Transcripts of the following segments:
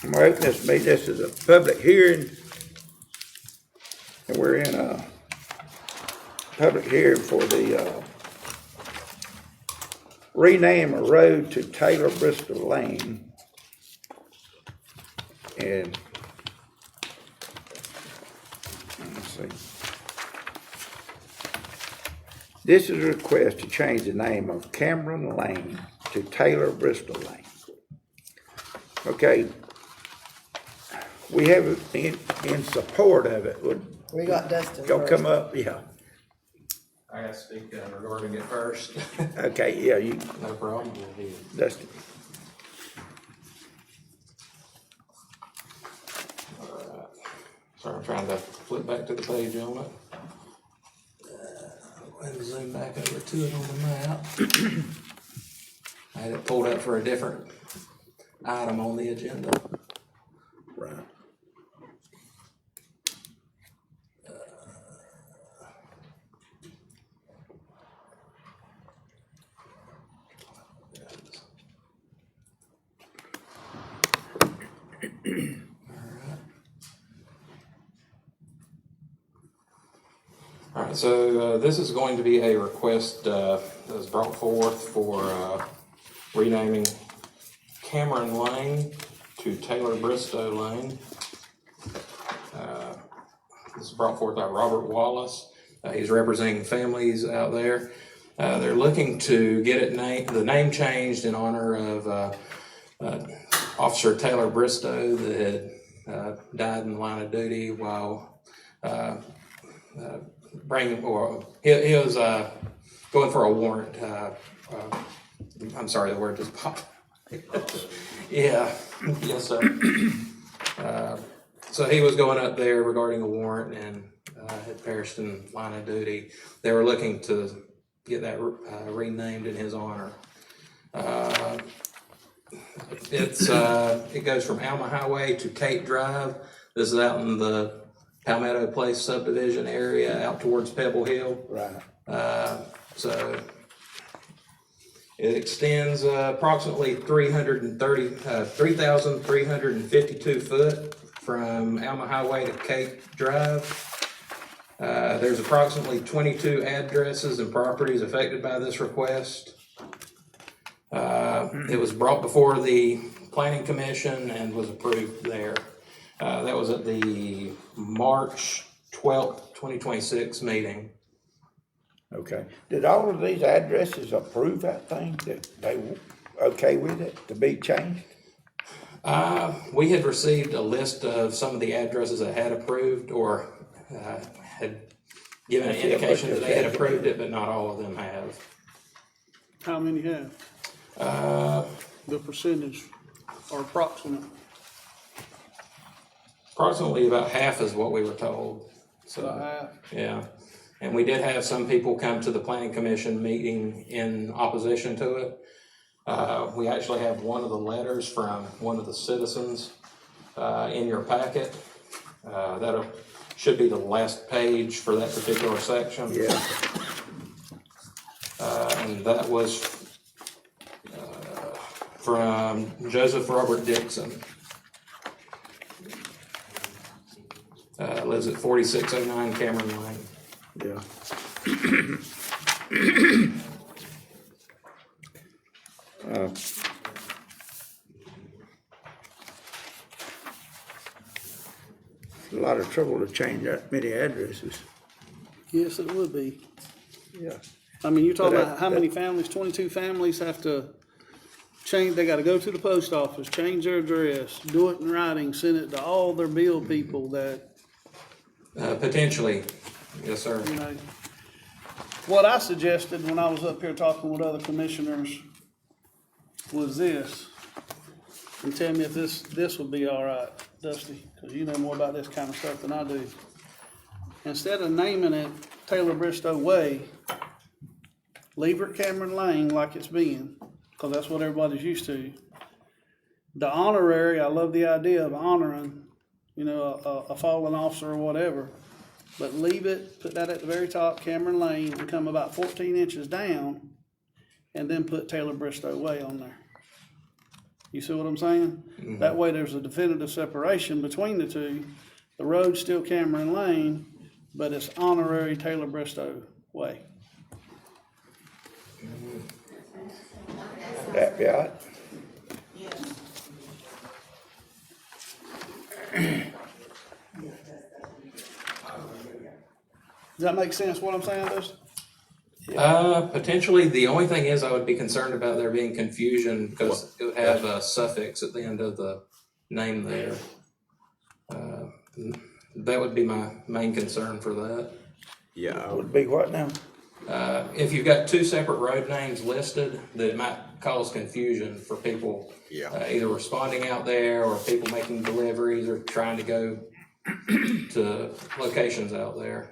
I'm gonna open this meeting. This is a public hearing. And we're in a public hearing for the rename a road to Taylor Bristol Lane. And let's see. This is a request to change the name of Cameron Lane to Taylor Bristol Lane. Okay, we have in support of it. We got Dustin Y'all first. come up, yeah. I gotta speak regarding it first. Okay, yeah, you, No problem. Dustin. Sorry, I'm trying to flip back to the page on it. Go ahead and zoom back over to it on the map. I had it pulled up for a different item on the agenda. Right. All right, so this is going to be a request that was brought forth for renaming Cameron Lane to Taylor Bristow Lane. This is brought forth by Robert Wallace. He's representing families out there. They're looking to get the name changed in honor of Officer Taylor Bristow that had died in the line of duty while he was going for a warrant. I'm sorry, the word just popped. Yeah, yes, sir. So he was going up there regarding a warrant and had perished in line of duty. They were looking to get that renamed in his honor. It goes from Alma Highway to Tate Drive. This is out in the Palmetto Place subdivision area out towards Pebble Hill. Right. So it extends approximately 3,352 foot from Alma Highway to Tate Drive. There's approximately 22 addresses and properties affected by this request. It was brought before the Planning Commission and was approved there. That was at the March 12th, 2026 meeting. Okay. Did all of these addresses approve that thing? That they okay with it to be changed? We had received a list of some of the addresses that had approved or had given an indication that they had approved it, but not all of them have. How many have? The percentage or approximate? Approximately about half is what we were told. So, About half? yeah. And we did have some people come to the Planning Commission meeting in opposition to it. We actually have one of the letters from one of the citizens in your packet. That should be the last page for that particular section. Yeah. And that was from Joseph Robert Dixon. Lives at 4609 Cameron Lane. Yeah. A lot of trouble to change that many addresses. Yes, it would be. Yeah. I mean, you're talking But about how many families, 22 families have to change, they gotta go to the post office, change their address, do it in writing, send it to all their bill people that, Potentially, yes, sir. you know. What I suggested when I was up here talking with other commissioners was this, and tell me if this would be all right, Dusty, because you know more about this kind of stuff than I do. Instead of naming it Taylor Bristow Way, leave it Cameron Lane like it's been, because that's what everybody's used to. The honorary, I love the idea of honoring, you know, a fallen officer or whatever, but leave it, put that at the very top, Cameron Lane, and come about 14 inches down, and then put Taylor Bristow Way on there. You see what I'm saying? That way there's a definitive separation between the two. The road's still Cameron Lane, but it's honorary Taylor Bristow Way. That be all right? Does that make sense what I'm saying, Dustin? Potentially, the only thing is I would be concerned about there being confusion because it would have a suffix at the end of the name there. That would be my main concern for that. Yeah, Would be what now? If you've got two separate road names listed, that it might cause confusion for people. Yeah. Either responding out there or people making deliveries or trying to go to locations out there.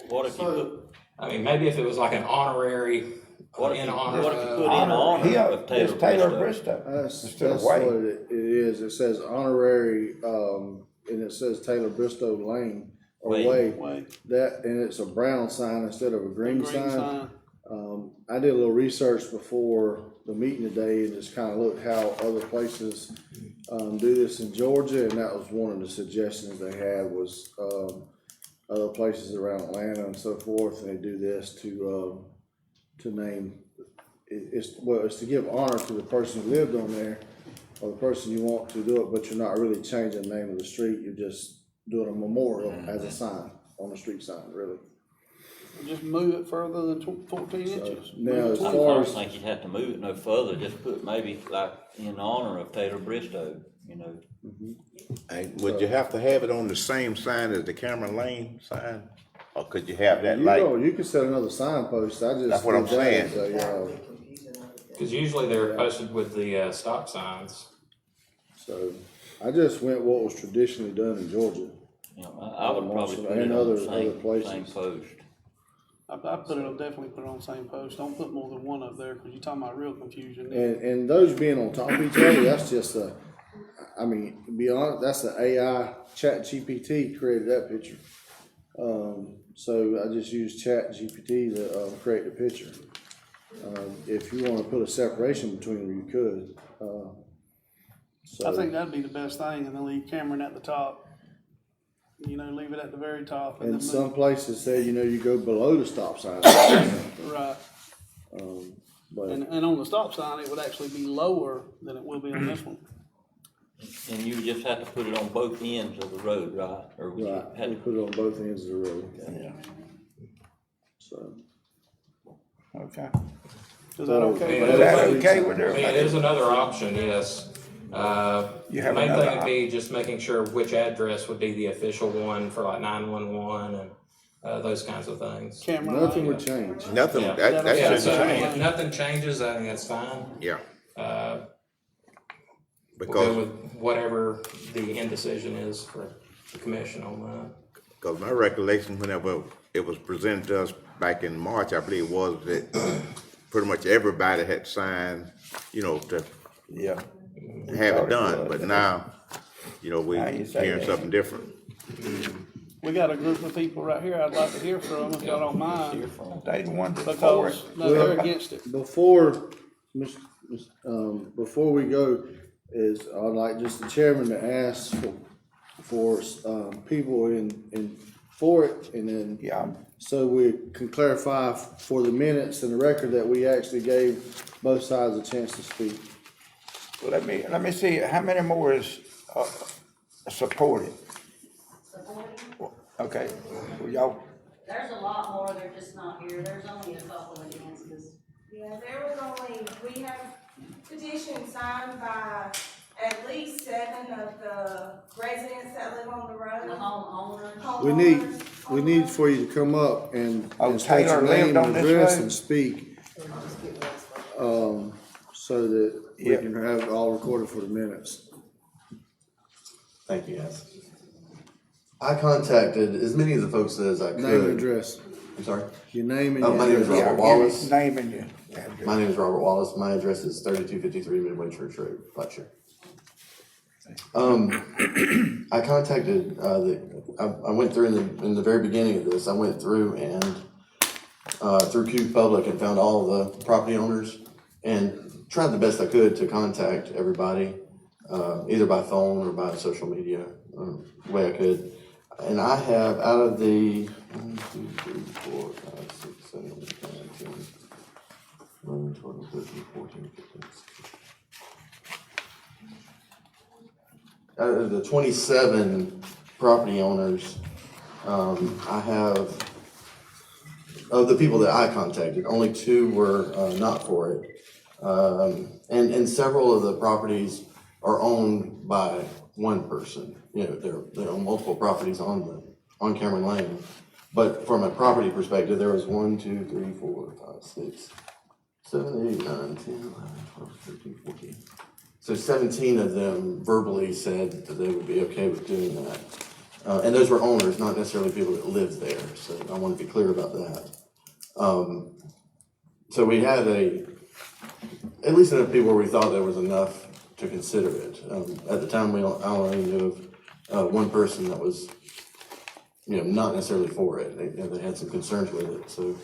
What if you put, I mean, maybe if it was like an honorary, what if in you, honor what if you of. put in honor Yeah, of Taylor it's Taylor Bristow? Bristow. That's Instead of what Wade. it is. It says honorary, and it says Taylor Bristow Lane or Way. Way. That, and it's a brown sign instead of a green Green sign. sign. I did a little research before the meeting today and just kind of looked how other places do this in Georgia, and that was one of the suggestions they had was other places around Atlanta and so forth, and they do this to name. It's to give honor to the person who lived on there or the person you want to do it, but you're not really changing the name of the street. You're just doing a memorial as a sign on the street sign, really. Just move it further than 14 inches. now Move it as 20. I far first think you'd have to move it no further, just put maybe like in honor of Taylor Bristow, you know. and would you have to have it on the same sign as the Cameron Lane sign? Or could you have that you could set another signpost. I just That's what I'm did that saying. as a, Because usually they're posted with the stop signs. so I just went what was traditionally done in Georgia. You know, I would probably put And it on other the same places. post. I definitely put it on the same post. Don't put more than one up there because you're talking about real confusion. And those being on top of each other, that's just to be honest, that's the AI Chat GPT created that picture. So I just used Chat GPT to create the picture. If you want to put a separation between them, you could. I think that'd be the best thing, and then leave Cameron at the top. You know, leave it at the very top. And then some move. places say, you go below the stop sign. Right. But And on the stop sign, it would actually be lower than it will be on this one. And you just have to put it on both ends of the road, right? Or would you right, have we to, put it on both ends of the road. Yeah, So okay. Is that okay? Yeah, Is that okay with I mean, everybody? it is another option, yes. You The have main another thing would be just making sure which address would be the official one for like 911 and those kinds of things. Cameron nothing Lane. would change. Nothing, Yeah. that Yeah, shouldn't so change. if nothing changes, I think that's fine. Yeah, We'll go because, with whatever the indecision is for the commission on that. because my recollection, whenever it was presented to us back in March, I believe it was that pretty much everybody had signed, to Yeah. have it done, but now, we're Now you say hearing that. something different. We got a group of people right here I'd like to hear from if y'all don't mind, They the ones that for because it. no, they're against it. Before we go, I'd like just the chairman to ask for people in for it, and then Yeah, so we can clarify for the minutes and the record that we actually gave both sides a chance to speak. well, let me see, how many more is, supported? Okay, well, y'all, There's a lot more, they're just not here, there's only a couple against. Yeah, there was only, we have petitions signed by at least 7 of the residents that live on the road. The homeowners. We need for you to come up and state Taylor your name lived on and this address road? and speak. So that we Yeah. can have it all recorded for the minutes. Thank you, guys. I contacted as many of the folks as I could. Name and address. I'm sorry. Your name and Oh, your my name is address. yeah, Robert give me Wallace. his name and your address. My name is Robert Wallace. My address is 3253 Midway Church Road, Fletcher. I contacted I went through in the very beginning of this. I went through and through Q Public and found all the property owners, and tried the best I could to contact everybody, either by phone or by social media, the way I could. And I have, out of the 1, 2, 3, 4, 5, 6, 7, 8, 9, 10, 11, 12, 13, 14, 15, 16. Out of the 27 property owners, I have, of the people that I contacted, only 2 were not for it. And several of the properties are owned by one person. You know, there are multiple properties on Cameron Lane. But from a property perspective, there was 1, 2, 3, 4, 5, 6, 7, 8, 9, 10, 11, 12, 13, 14. So 17 of them verbally said that they would be okay with doing that. And those were owners, not necessarily people that lived there. So I want to be clear about that. So we had at least enough people where we thought there was enough to consider it. At the time, I only knew of one person that was, not necessarily for it. They had some concerns with it. So,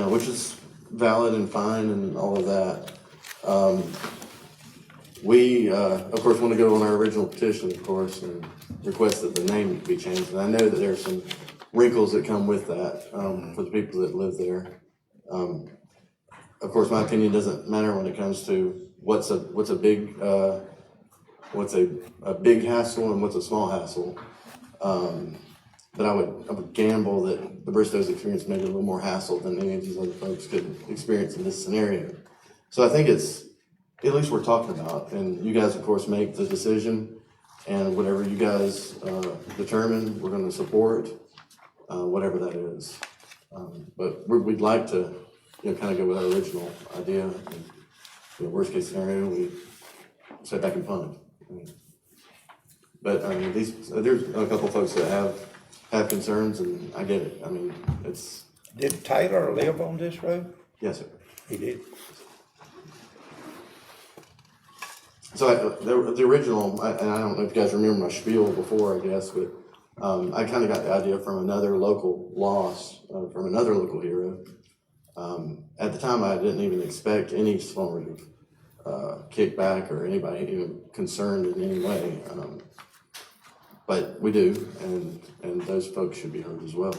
which is valid and fine and all of that. We, of course, want to go on our original petition, of course, and request that the name be changed. And I know that there are some wrinkles that come with that for the people that live there. Of course, my opinion doesn't matter when it comes to what's a big hassle and what's a small hassle. But I would gamble that the Bristow's experience made it a little more hassle than any of these other folks could experience in this scenario. So I think it's at least we're talking about, and you guys, of course, make the decision, and whatever you guys determine, we're going to support whatever that is. But we'd like to. Kind of go with our original idea. And, worst case scenario, we sit back and fund. But there's a couple folks that have concerns, and I get it. I mean, it's. Did Taylor live on this road? Yes, sir. He did. So the original, and I don't know if you guys remember my spiel before, I guess, but I kind of got the idea from another local loss, from another local hero. At the time, I didn't even expect any sort of kickback or anybody even concerned in any way. But we do, and those folks should be heard as well.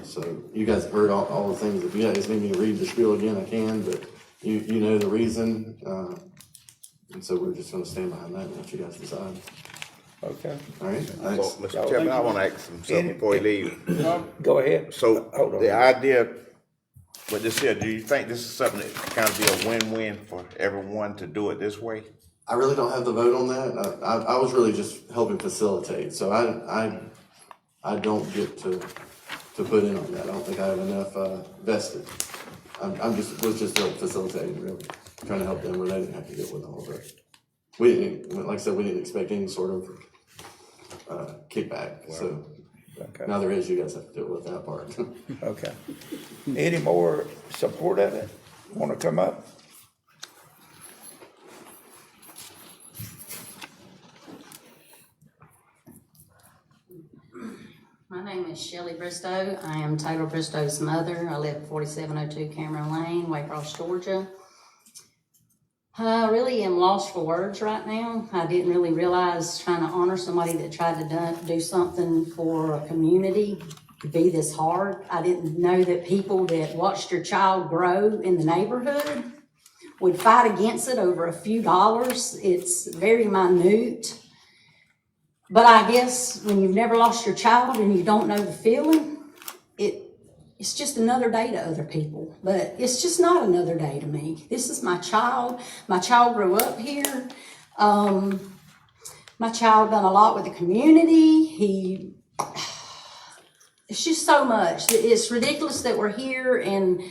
So you guys have heard all the things. If you guys need me to read the spiel again, I can, but you know the reason. And so we're just going to stand behind that and let you guys decide. Okay. All right, So, thanks. Mr. Chairman, I want to ask some stuff before you leave. Go ahead. So Hold on. the idea with this here, do you think this is something that kind of be a win-win for everyone to do it this way? I really don't have the vote on that. I was really just helping facilitate, so I don't get to put in on that. I don't think I have enough vested. Was just facilitating, really, trying to help them where they didn't have to deal with all of it. We didn't, like I said, we didn't expect any sort of kickback. So Okay. now there is. You guys have to deal with that part. Okay. Any more support of it? Want to come up? My name is Shelley Bristow. I am Taylor Bristow's mother. I live at 4702 Cameron Lane, Waycross, Georgia. I really am lost for words right now. I didn't really realize trying to honor somebody that tried to do something for a community could be this hard. I didn't know that people that watched your child grow in the neighborhood would fight against it over a few dollars. It's very minute. But I guess when you've never lost your child and you don't know the feeling, it's just another day to other people. But it's just not another day to me. This is my child. My child grew up here. My child done a lot with the community. It's just so much. It's ridiculous that we're here, and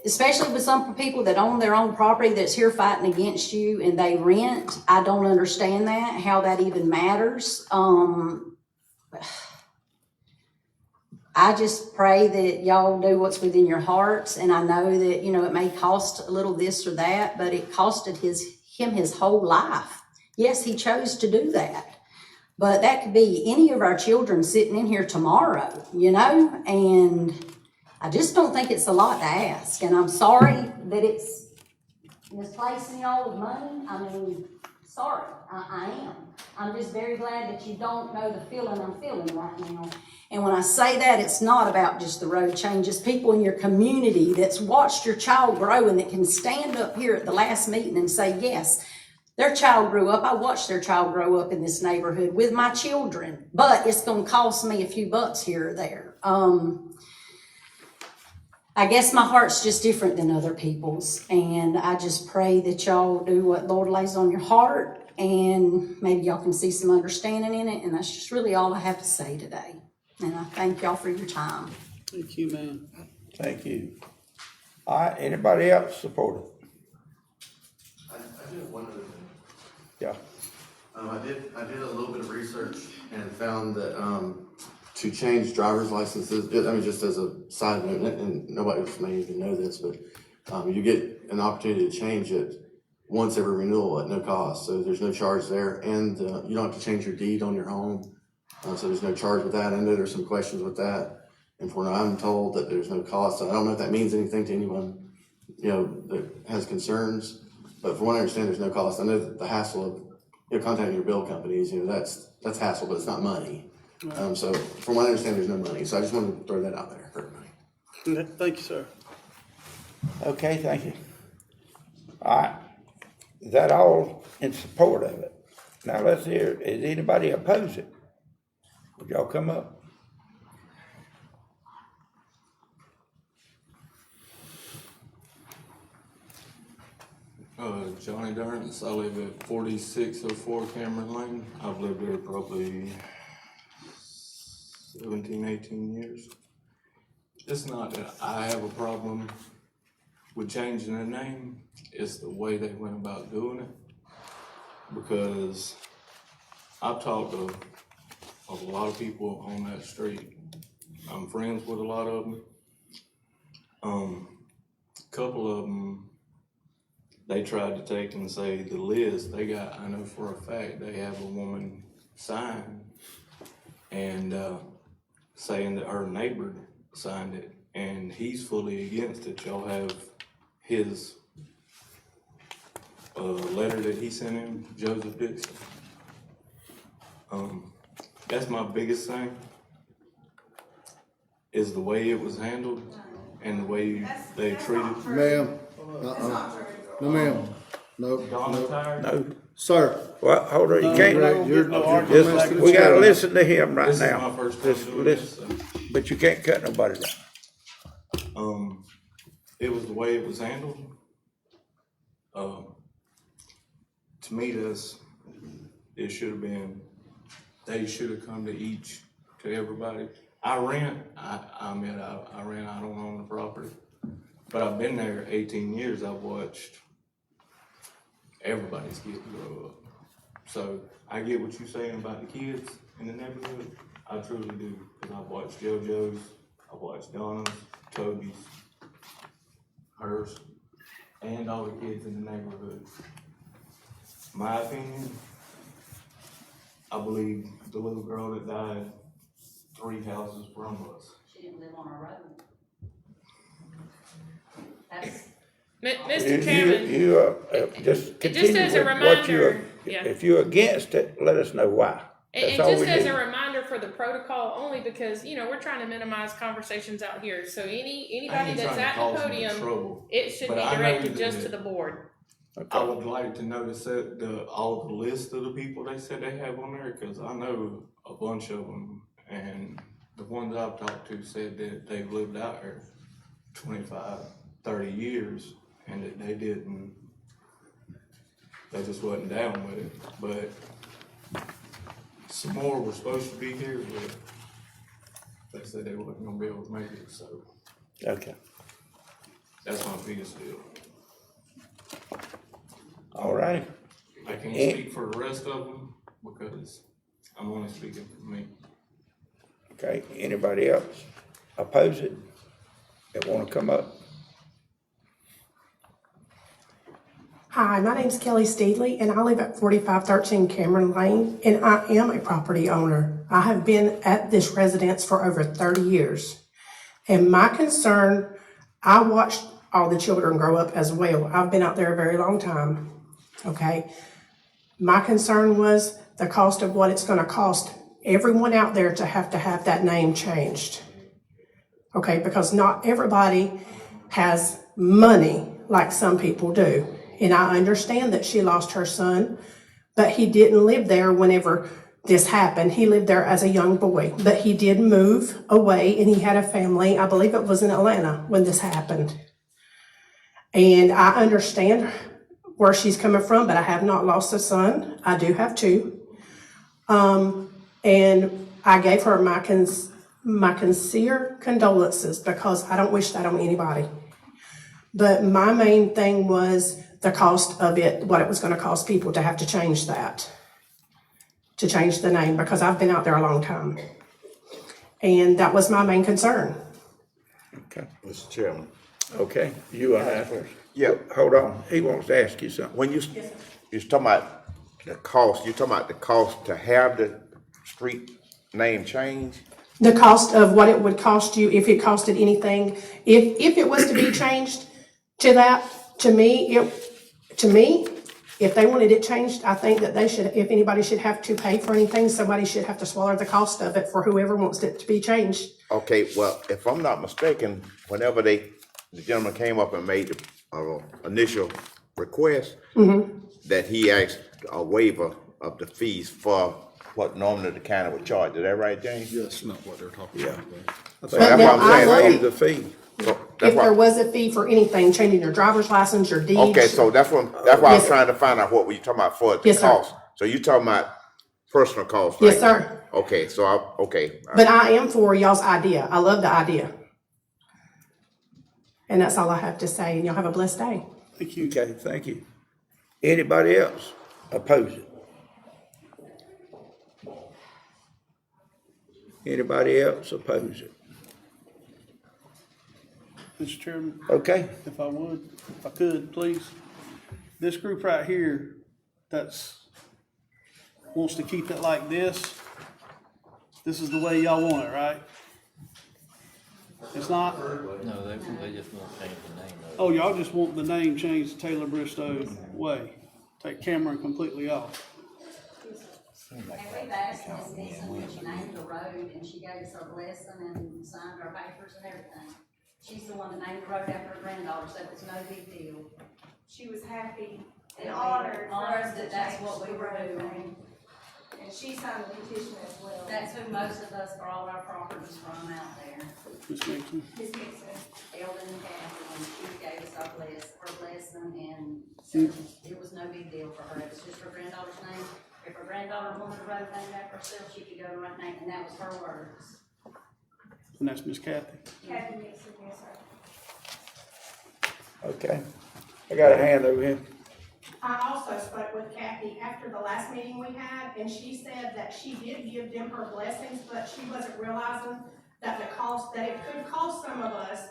especially with some people that own their own property that's here fighting against you and they rent. I don't understand that, how that even matters. I just pray that y'all do what's within your hearts. And I know that, it may cost a little this or that, but it costed him his whole life. Yes, he chose to do that. But that could be any of our children sitting in here tomorrow, and I just don't think it's a lot to ask. And I'm sorry that it's misplacing y'all with money, I mean, sorry, I am. I'm just very glad that you don't know the feeling I'm feeling right now. And when I say that, it's not about just the road change. It's people in your community that's watched your child grow and that can stand up here at the last meeting and say, yes, their child grew up. I watched their child grow up in this neighborhood with my children, but it's going to cost me a few bucks here or there. I guess my heart's just different than other people's, and I just pray that y'all do what Lord lays on your heart, and maybe y'all can see some understanding in it, and that's just really all I have to say today. And I thank y'all for your time. Thank you, ma'am. Thank you. All right, anybody else support it? I do have one other thing. Yeah. I did a little bit of research and found that, to change driver's licenses, just as a side note, and nobody else may even know this, but, you get an opportunity to change it once every renewal at no cost, so there's no charge there, and, you don't have to change your deed on your home, so there's no charge with that. I know there's some questions with that, and from what I'm told that there's no cost, so I don't know if that means anything to anyone, that has concerns, but from what I understand, there's no cost. I know that the hassle of, contacting your bill companies, that's hassle, but it's not money. So from what I understand, there's no money, so I just wanted to throw that out there for everybody. Thank you, sir. Okay, thank you. All right, is that all in support of it? Now let's hear, is anybody oppose it? Would y'all come up? Johnny Durrance, I live at 4604 Cameron Lane. I've lived there probably 17, 18 years. It's not that I have a problem with changing the name, it's the way they went about doing it. Because I've talked to a lot of people on that street. I'm friends with a lot of them. A couple of them, they tried to take and say the list they got, I know for a fact, they have a woman sign and saying that her neighbor signed it, and he's fully against it. Y'all have his letter that he sent him, Joseph Dixon. That's my biggest thing, is the way it was handled and the way they treated. Ma'am, no ma'am, nope, nope. No. Sir, Well, hold on, you can't, you're- no you're- argument. just, we gotta listen to him right This is now. my first time Just doing this, listen, so. but you can't cut nobody down. It was the way it was handled. To me, it should have been, they should have come to everybody. I rent, I don't own the property, but I've been there 18 years. I've watched everybody's kids grow up. So I get what you're saying about the kids in the neighborhood. I truly do, because I've watched JoJo's, I've watched Donna's, Toby's, hers, and all the kids in the neighborhood. My opinion, I believe the little girl that died 3 houses from us. She didn't live on our road. That's, Mr. Chairman, You, just continue as a with what you, reminder, yeah. if you're against it, let us know why. and That's all just we as need. a reminder for the protocol, only because, we're trying to minimize conversations out here. So anybody ain't that's trying to at the cause no podium, trouble, it should but be I know directed that just to the board. I would like to notice that all the list of the people they said they have on there, because I know a bunch of them, and the ones I've talked to said that they've lived out here 25, 30 years, and that they just wasn't down with it. But some more were supposed to be here, but they said they wasn't gonna be able to make it, so Okay, that's my biggest deal. all right. I can't speak for the rest of them because I'm only speaking for me. Okay, anybody else oppose it that wanna come up? Hi, my name's Kelly Steedley, and I live at 4513 Cameron Lane, and I am a property owner. I have been at this residence for over 30 years. And my concern, I watched all the children grow up as well. I've been out there a very long time, okay? My concern was the cost of what it's gonna cost everyone out there to have that name changed. Okay, because not everybody has money like some people do. And I understand that she lost her son, but he didn't live there whenever this happened. He lived there as a young boy, but he did move away and he had a family. I believe it was in Atlanta when this happened. And I understand where she's coming from, but I have not lost a son. I do have two. And I gave her my sincere condolences because I don't wish that on anybody. But my main thing was the cost of it, what it was going to cost people to have to change that, to change the name, because I've been out there a long time. And that was my main concern. Okay, Mr. Chairman. okay, you want to ask first? Yeah. Hold on, he wants to ask you something. When you talking about the cost, you talking about the cost to have the street name change? The cost of what it would cost you if it costed anything, if it was to be changed to that, to me, if they wanted it changed, I think that they should, if anybody should have to pay for anything, somebody should have to swallow the cost of it for whoever wants it to be changed. Okay, well, if I'm not mistaken, whenever the gentleman came up and made the initial request, that he asked a waiver of the fees for what normally the county would charge. Is that right, James? That's not what they're talking Yeah. about. So that's what I'm saying. Waive the fee. So If that's there why, was a fee for anything, changing your driver's license, your deeds. okay, so that's why I Yes, was sir. trying to find out what were you talking about for the Yes, sir. cost. So you talking about personal cost, Yes, right? sir. Okay, so okay. But I am for y'all's idea. I love the idea. And that's all I have to say, and y'all have a blessed day. Thank you. Okay, thank you. Anybody else oppose it? Anybody else oppose it? Mr. Chairman, Okay, if I could, please. This group right here wants to keep it like this. This is the way y'all want it, right? It's not? No, they just won't change the name of it. Oh, y'all just want the name changed to Taylor Bristow Way. Take Cameron completely off. And we've asked Ms. Nixon when she named the road, and she gave us her blessing and signed our papers and everything. She's the one that named the road after her granddaughter, so it's no big deal. She was happy and And honored for honored us to that that's change what we the were road doing. name. And she signed the petition as well. That's who most of us, for all our properties from out there. Ms. Nixon. Ms. Nixon. Eldon and Catherine, she gave us her blessing, and so it was no big deal for her. It was just her granddaughter's name. If her granddaughter wanted a road named after herself, she could go to right name, and that was her words. And that's Miss Kathy. Kathy Nixon, yes, sir. okay. I got a hand over here. I also spoke with Kathy after the last meeting we had, and she said that she did give them her blessings, but she wasn't realizing that that it could cost some of us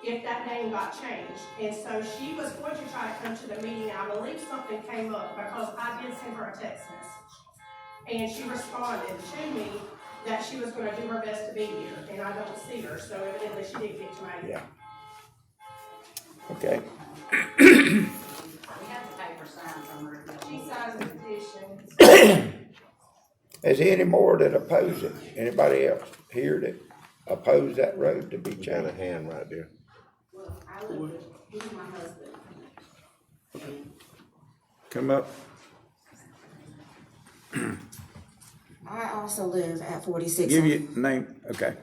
if that name got changed. And so she was going to try to come to the meeting, and I believe something came up because I did send her a text message. And she responded to me that she was gonna do her best to be here, and I don't see her, so evidently she didn't get to make it. Yeah. Okay, We have the paper signed from her. She signed the petition. is there any more that oppose it? Anybody else here that oppose that road to be You got a changed? hand right there. Well, I live with, he's my husband. Come up. I also live at 46. Give your name, okay,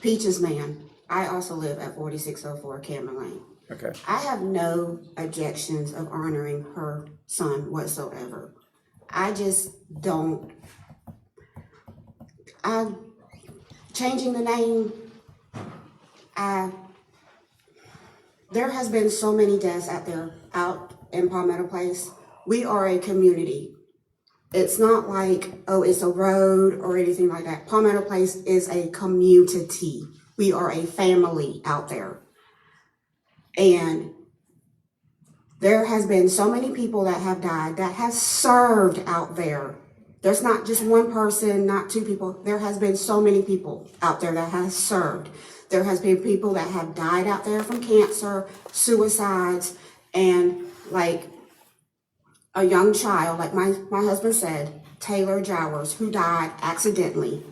Peaches Man. I also live at 4604 Cameron Lane. okay. I have no objections of honoring her son whatsoever. I just don't. Changing the name, there has been so many deaths out in Palmetto Place. We are a community. It's not like, oh, it's a road or anything like that. Palmetto Place is a community. We are a family out there. And there has been so many people that have died that have served out there. There's not just one person, not two people. There has been so many people out there that has served. There has been people that have died out there from cancer, suicides, and like a young child, like my husband said, Taylor Jowers, who died accidentally.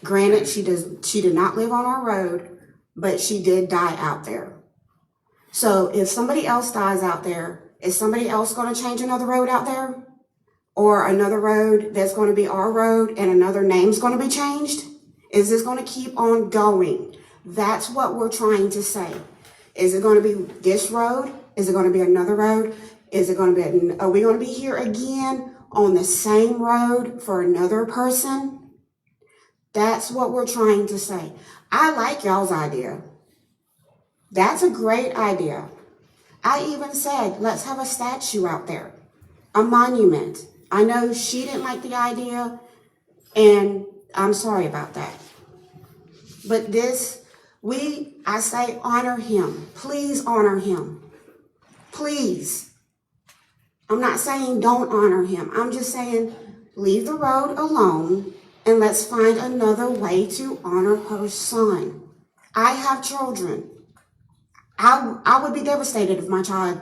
Granted, she did not live on our road, but she did die out there. So if somebody else dies out there, is somebody else going to change another road out there? Or another road that's going to be our road and another name's going to be changed? Is this going to keep on going? That's what we're trying to say. Is it going to be this road? Is it going to be another road? Is it going to be, are we going to be here again on the same road for another person? That's what we're trying to say. I like y'all's idea. That's a great idea. I even said, let's have a statue out there, a monument. I know she didn't like the idea, and I'm sorry about that. But I say honor him. Please honor him. Please. I'm not saying don't honor him. I'm just saying leave the road alone and let's find another way to honor her son. I have children. I would be devastated if my child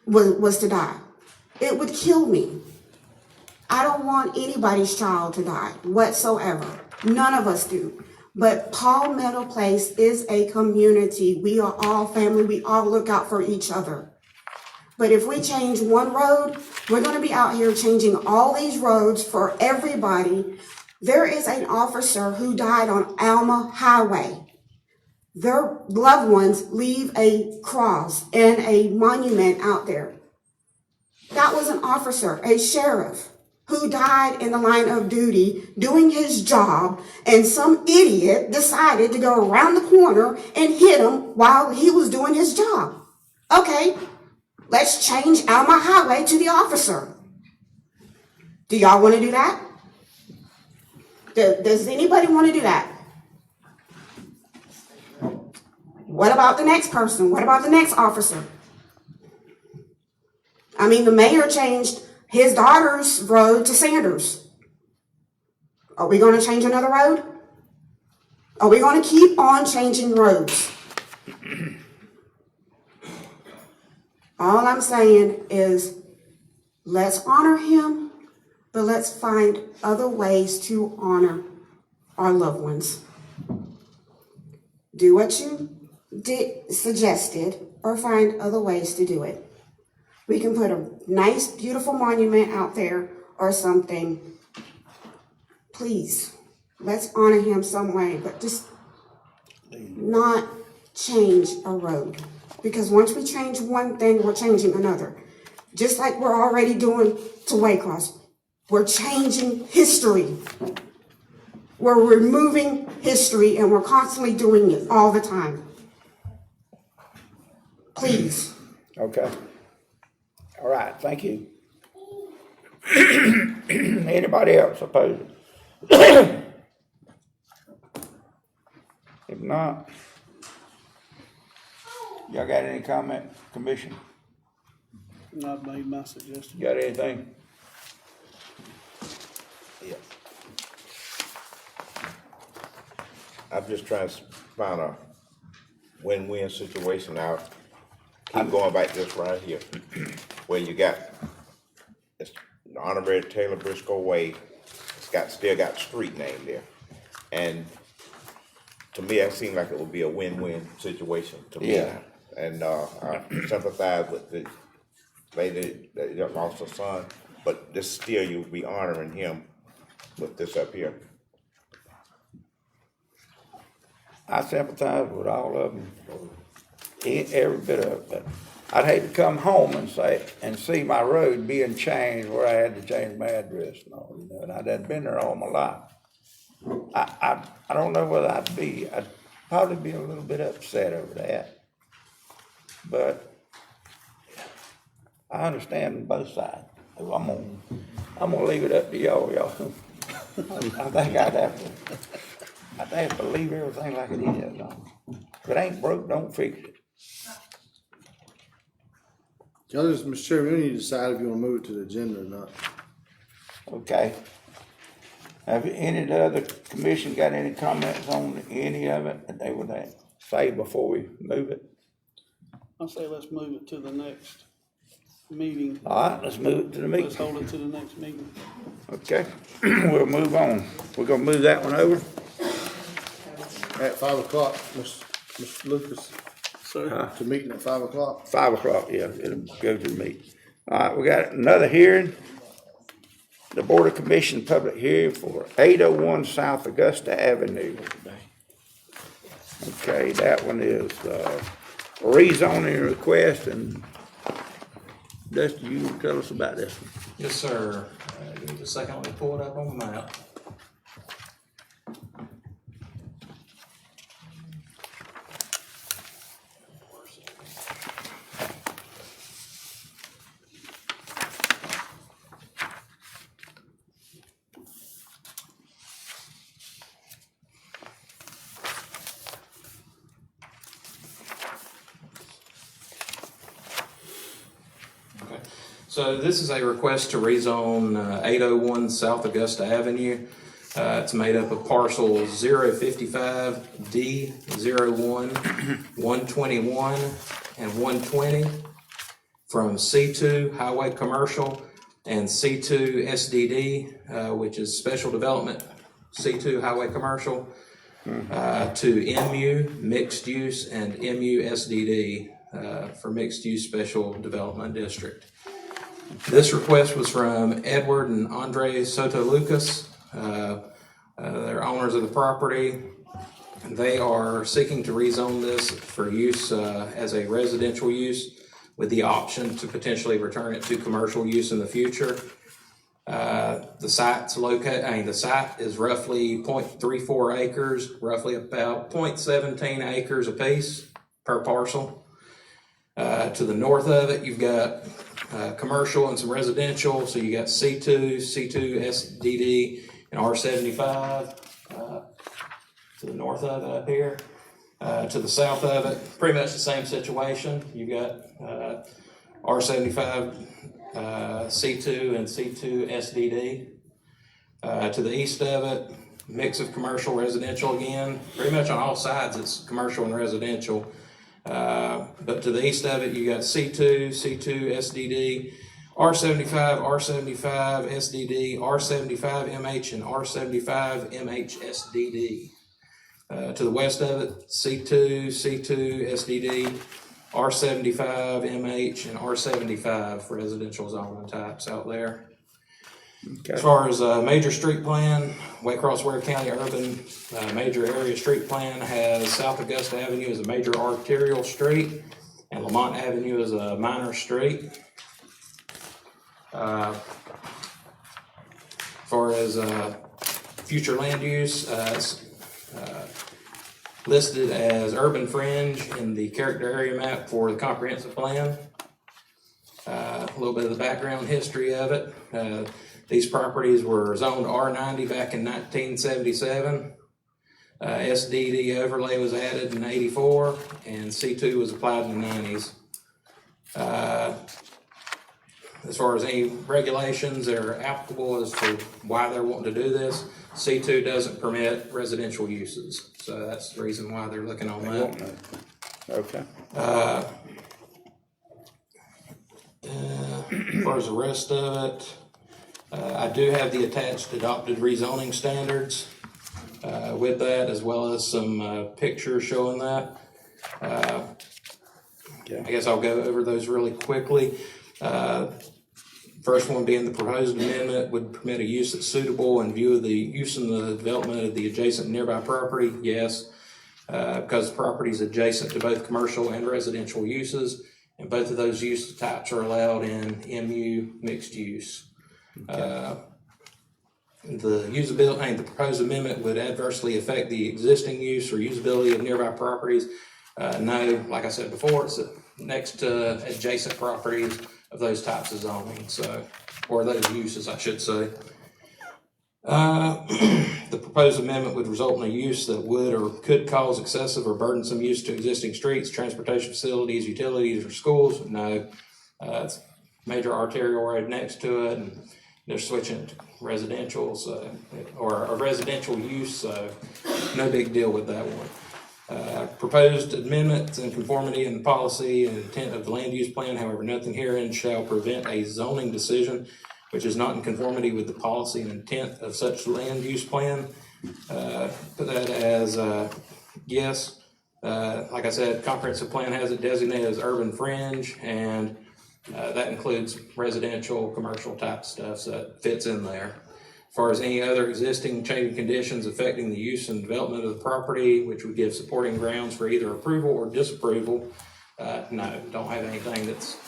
was to die. It would kill me. I don't want anybody's child to die whatsoever. None of us do. But Palmetto Place is a community. We are all family. We all look out for each other. But if we change one road, we're going to be out here changing all these roads for everybody. There is an officer who died on Alma Highway. Their loved ones leave a cross and a monument out there. That was an officer, a sheriff, who died in the line of duty doing his job, and some idiot decided to go around the corner and hit him while he was doing his job. Okay, let's change Alma Highway to the officer. Do y'all want to do that? Does anybody want to do that? What about the next person? What about the next officer? I mean, the mayor changed his daughter's road to Sanders. Are we going to change another road? Are we going to keep on changing roads? All I'm saying is let's honor him, but let's find other ways to honor our loved ones. Do what you suggested or find other ways to do it. We can put a nice, beautiful monument out there or something. Please, let's honor him some way, but just not change a road. Because once we change one thing, we're changing another. Just like we're already doing to Waycross. We're changing history. We're removing history, and we're constantly doing it all the time. Please. Okay. All right, thank you. Anybody else opposed? If not, y'all got any comment, commission? I've made my suggestion. Got anything? Yeah. I'm just trying to find a win-win situation now. Keep going back this right here, where you got it's the Honorary Taylor Briscoe Way. It's still got street name there, and to me, it seemed like it would be a win-win situation to me. Yeah. And I sympathize with the lady that lost her son, but this still you'll be honoring him with this up here. I sympathize with all of them, every bit of it, but I'd hate to come home and see my road being changed where I had to change my address and all, and I'd been there all my life. I don't know whether I'd probably be a little bit upset over that, but I understand both sides. I'm gonna leave it up to y'all. I think I'd have to leave everything like it is. If it ain't broke, don't fix it. Mr. Chairman, we need to decide if you want to move it to the agenda or not. Okay. Have any of the other commission got any comments on any of it that they would say before we move it? I say let's move it to the next meeting. All right, let's move it to the Let's meeting. hold it to the next meeting. Okay, we'll move on. We're gonna move that one over. At 5 o'clock, Mr. Lucas, Sir, to meeting at 5 o'clock. 5 o'clock, yeah, it'll go to the meeting. All right, we got another hearing. The Board of Commission public hearing for 801 South Augusta Avenue. Okay, that one is, rezoning request, and Dusty, you tell us about this one. Yes, sir. Give me a second, let me pull it up on the map. Okay. So this is a request to rezone 801 South Augusta Avenue. It's made up of parcels 055D, 01, 121, and 120 from C2 Highway Commercial and C2 SDD, which is Special Development, C2 Highway Commercial, to MU Mixed Use and MU SDD for Mixed Use Special Development District. This request was from Edward and Andre Soto Lucas. They're owners of the property. They are seeking to rezone this for use as a residential use with the option to potentially return it to commercial use in the future. The site is roughly 0.34 acres, roughly about 0.17 acres apiece per parcel. To the north of it, you've got commercial and some residential. So you got C2, C2 SDD, and R75 to the north of it up here. To the south of it, pretty much the same situation. You've got R75, C2, and C2 SDD. To the east of it, mix of commercial, residential again. Pretty much on all sides, it's commercial and residential. But to the east of it, you got C2, C2 SDD, R75, R75 SDD, R75 MH, and R75 MH SDD. To the west of it, C2, C2 SDD, R75 MH, and R75 for residential zoning types out there. Okay. As far as major street plan, Waycross Ware County Urban Major Area Street Plan has South Augusta Avenue as a major arterial street and Lamont Avenue as a minor street. As far as future land use, it's listed as urban fringe in the character area map for the comprehensive plan. A little bit of the background history of it. These properties were zoned R90 back in 1977. SDD overlay was added in 84, and C2 was applied in the 90s. As far as any regulations that are applicable as to why they're wanting to do this, C2 doesn't permit residential uses. So that's the reason why they're looking on that. Okay. As far as the rest of it, I do have the attached adopted rezoning standards with that, as well as some pictures showing that. I guess I'll go over those really quickly. First one being the proposed amendment would permit a use that's suitable in view of the use and the development of the adjacent nearby property. Yes, because the property is adjacent to both commercial and residential uses, and both of those use types are allowed in MU mixed use. The usability, the proposed amendment would adversely affect the existing use or usability of nearby properties. No, like I said before, it's next to adjacent properties of those types of zoning, so, or those uses, I should say. The proposed amendment would result in a use that would or could cause excessive or burdensome use to existing streets, transportation facilities, utilities, or schools. No, it's major arterial road next to it, and they're switching it to residential, so, or a residential use, so no big deal with that one. Proposed amendments in conformity and policy and intent of the land use plan, however, nothing herein shall prevent a zoning decision which is not in conformity with the policy and intent of such land use plan. Put that as yes. Like I said, comprehensive plan has it designated as urban fringe, and that includes residential, commercial type stuff, so it fits in there. As far as any other existing changing conditions affecting the use and development of the property, which would give supporting grounds for either approval or disapproval, no, don't have anything that's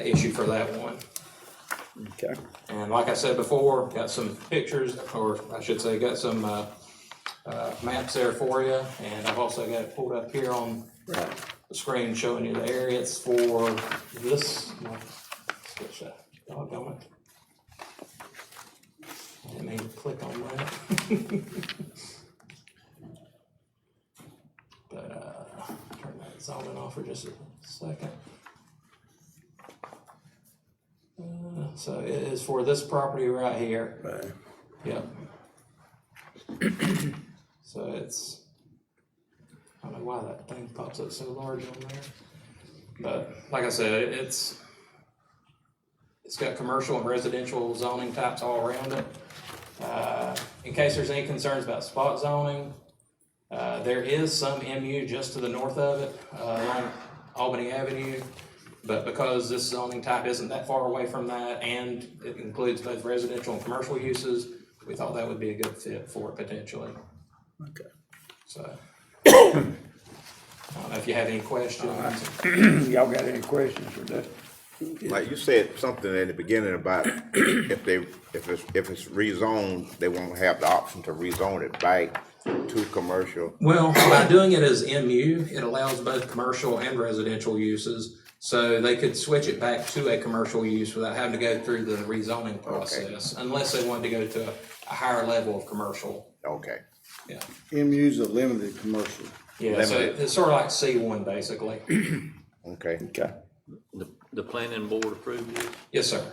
issue for that one. Okay. And like I said before, got some pictures, or I should say, got some maps there for you, and I've also got it pulled up here on the screen showing you the area. It's for this. Switch that. Doggone it. I didn't mean to click on that. But turn that zoning off for just a second. So it is for this property right here. Right. Yep. So it's, I don't know why that thing pops up so large on there. But like I said, it's got commercial and residential zoning types all around it. In case there's any concerns about spot zoning, there is some MU just to the north of it, along Albany Avenue. But because this zoning type isn't that far away from that, and it includes both residential and commercial uses, we thought that would be a good fit for it potentially. Okay. So, I don't know if you have any questions. Y'all got any questions for this? Like you said something in the beginning about if it's rezoned, they won't have the option to rezone it back to commercial. Well, by doing it as MU, it allows both commercial and residential uses. So they could switch it back to a commercial use without having to go through the rezoning process, unless they wanted to go to a higher level of commercial. Okay. Yeah. MU's a limited commercial. Yeah, so it's sort of like C1 basically. Okay. Okay. The planning board approved this? Yes, sir.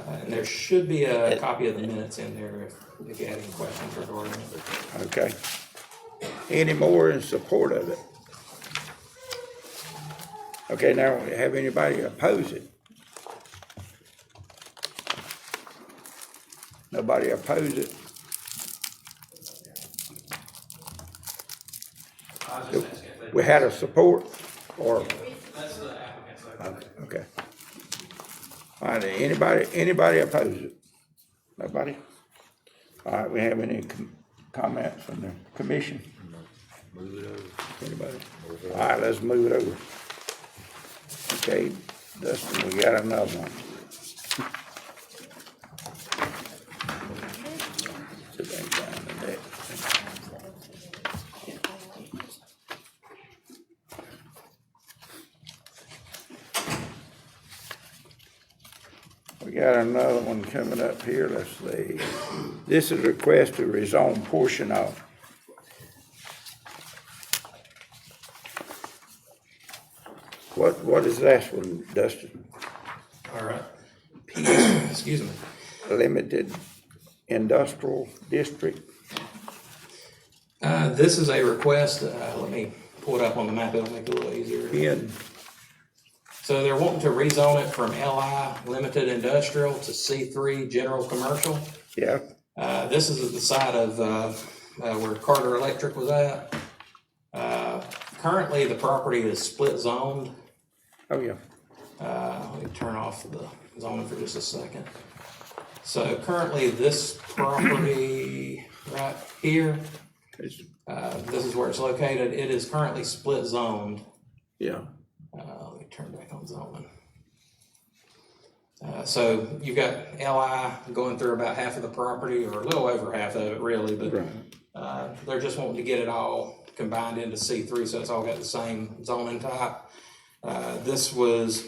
And there should be a copy of the minutes in there if you have any questions regarding it. Okay. Any more in support of it? Okay, now, have anybody oppose it? Nobody oppose it? We had a support, or? That's the applicant's. Okay. All right, anybody oppose it? Nobody? All right, we have any comments from the commission? Move it over. Anybody? All right, let's move it over. Okay, Dustin, we got another one. Sit that down in there. We got another one coming up here, let's see. This is a request to rezone portion of What is that one, Dustin? All right. Excuse me. Limited industrial district? This is a request, let me pull it up on the map, it'll make it a little easier. In, So they're wanting to rezone it from LI Limited Industrial to C3 General Commercial. yeah, This is at the site of where Carter Electric was at. Currently, the property is split zoned. oh, yeah. Let me turn off the zoning for just a second. So currently, this property right here, this is where it's located. It is currently split zoned. Yeah, Let me turn back on zoning. So you've got LI going through about half of the property, or a little over half of it really, but they're just wanting to get it all combined into C3, so it's all got the same zoning type. This was,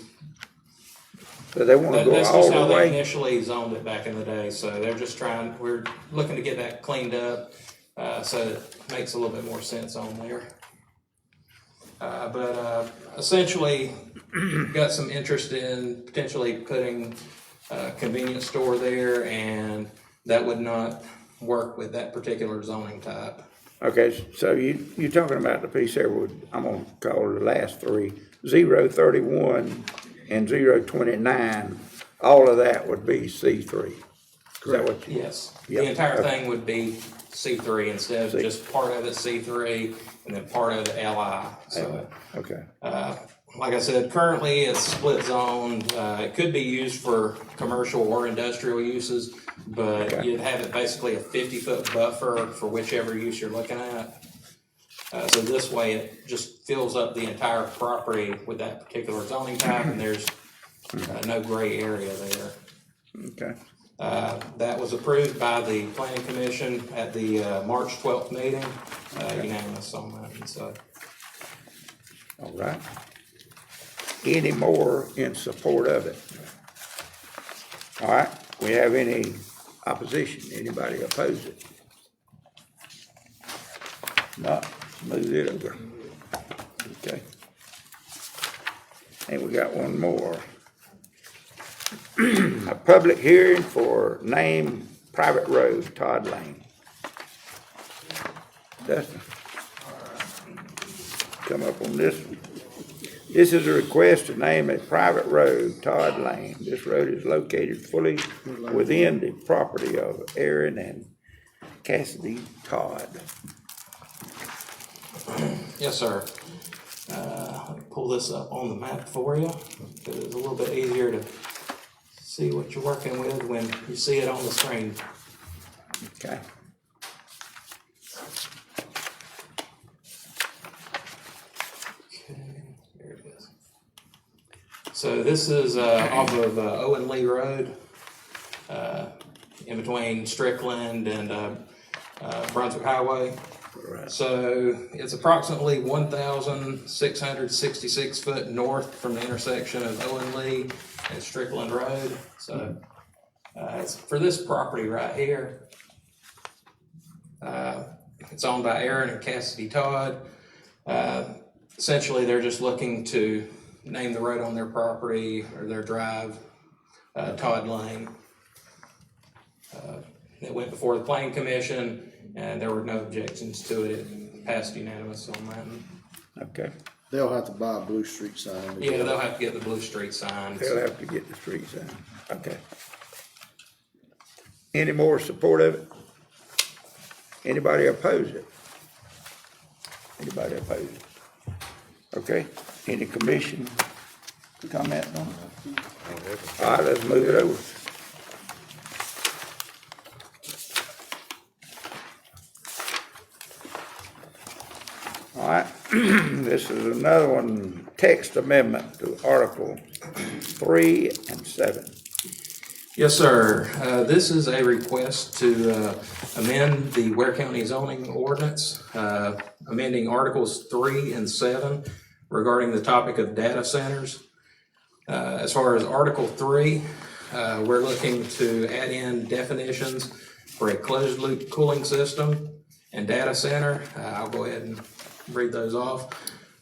but they wanna go that's all just how the they way? initially zoned it back in the day, so they're just we're looking to get that cleaned up, so it makes a little bit more sense on there. But essentially, got some interest in potentially putting a convenience store there, and that would not work with that particular zoning type. Okay, so you're talking about the piece there with, I'm gonna call it the last three, 031 and 029, all of that would be C3. Is that what you? Yes, Yeah. the entire thing would be C3 instead of just part of it C3 and then part of it LI. So, Okay, like I said, currently it's split zoned. It could be used for commercial or industrial uses, but Okay. you'd have it basically a 50-foot buffer for whichever use you're looking at. So this way it just fills up the entire property with that particular zoning type, and there's no gray area there. okay. That was approved by the planning commission at the March 12th meeting, unanimous on that, and so. All right. Any more in support of it? All right, we have any opposition? Anybody oppose it? Not, move it over. Okay. And we got one more. A public hearing for name private road, Todd Lane. Dustin, come up on this one. This is a request to name a private road, Todd Lane. This road is located fully within the property of Aaron and Cassidy Todd. Yes, sir. Let me pull this up on the map for you, because it's a little bit easier to see what you're working with when you see it on the screen. Okay. Okay, there it is. So this is off of Owen Lee Road, in between Strickland and Brunswick Highway. Right. So it's approximately 1,666 foot north from the intersection of Owen Lee and Strickland Road. So it's for this property right here. It's owned by Aaron and Cassidy Todd. Essentially, they're just looking to name the road on their property or their drive, Todd Lane. It went before the planning commission, and there were no objections to it. It passed unanimous on that. Okay. They'll have to buy a Blue Street sign. Yeah, they'll have to get the Blue Street sign. They'll have to get the street sign. Okay. Any more support of it? Anybody oppose it? Anybody oppose it? Okay, any commission comment on it? All right, let's move it over. All right, this is another one, text amendment to Article 3 and 7. Yes, sir. This is a request to amend the Ware County zoning ordinance, amending Articles 3 and 7 regarding the topic of data centers. As far as Article 3, we're looking to add in definitions for a closed-loop cooling system and data center. I'll go ahead and read those off.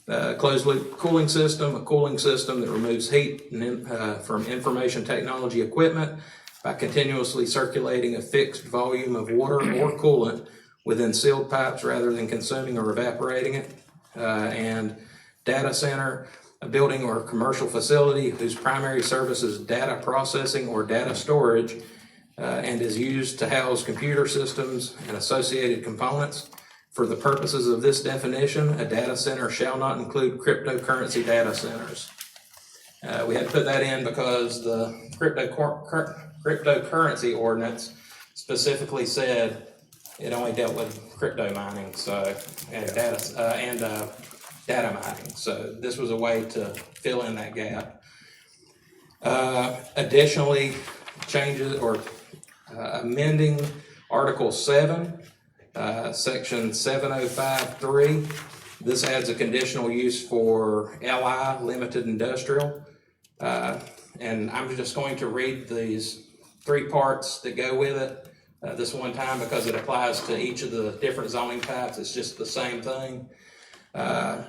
Closed-loop cooling system, a cooling system that removes heat from information technology equipment by continuously circulating a fixed volume of water or coolant within sealed pipes rather than consuming or evaporating it. And data center, a building or commercial facility whose primary service is data processing or data storage and is used to house computer systems and associated components. For the purposes of this definition, a data center shall not include cryptocurrency data centers. We had to put that in because the cryptocurrency ordinance specifically said it only dealt with crypto mining, and data mining. So this was a way to fill in that gap. Additionally, changes or amending Article 7. Section 705.3, this adds a conditional use for LI, limited industrial. And I'm just going to read these 3 parts that go with it this one time because it applies to each of the different zoning types. It's just the same thing.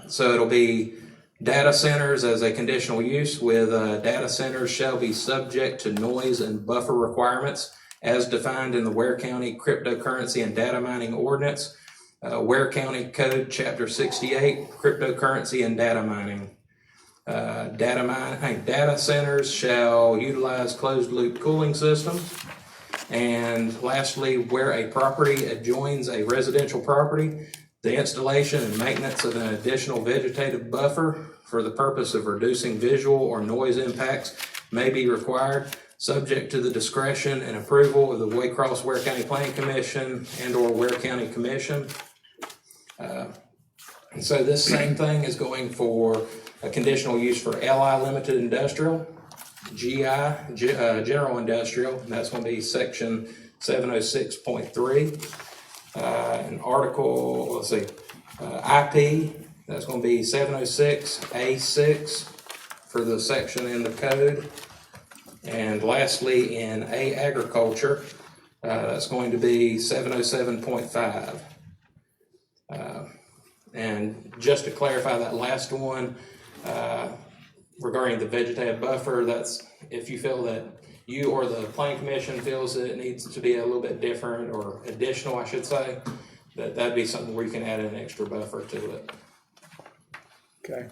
So it'll be data centers as a conditional use with data centers shall be subject to noise and buffer requirements as defined in the Ware County Cryptocurrency and Data Mining Ordinance, Ware County Code, Chapter 68, Cryptocurrency and Data Mining. Data centers shall utilize closed-loop cooling systems. And lastly, where a property adjoins a residential property, the installation and maintenance of an additional vegetative buffer for the purpose of reducing visual or noise impacts may be required, subject to the discretion and approval of the Waycross Ware County Planning Commission and/or Ware County Commission. And so this same thing is going for a conditional use for LI Limited Industrial, GI, General Industrial, and that's going to be section 706.3. And article, let's see, IP, that's going to be 706A6 for the section in the code. And lastly, in A Agriculture, that's going to be 707.5. And just to clarify that last one, regarding the vegetative buffer, that's if you feel that you or the planning commission feels that it needs to be a little bit different or additional, I should say, that'd be something where you can add an extra buffer to it. Okay.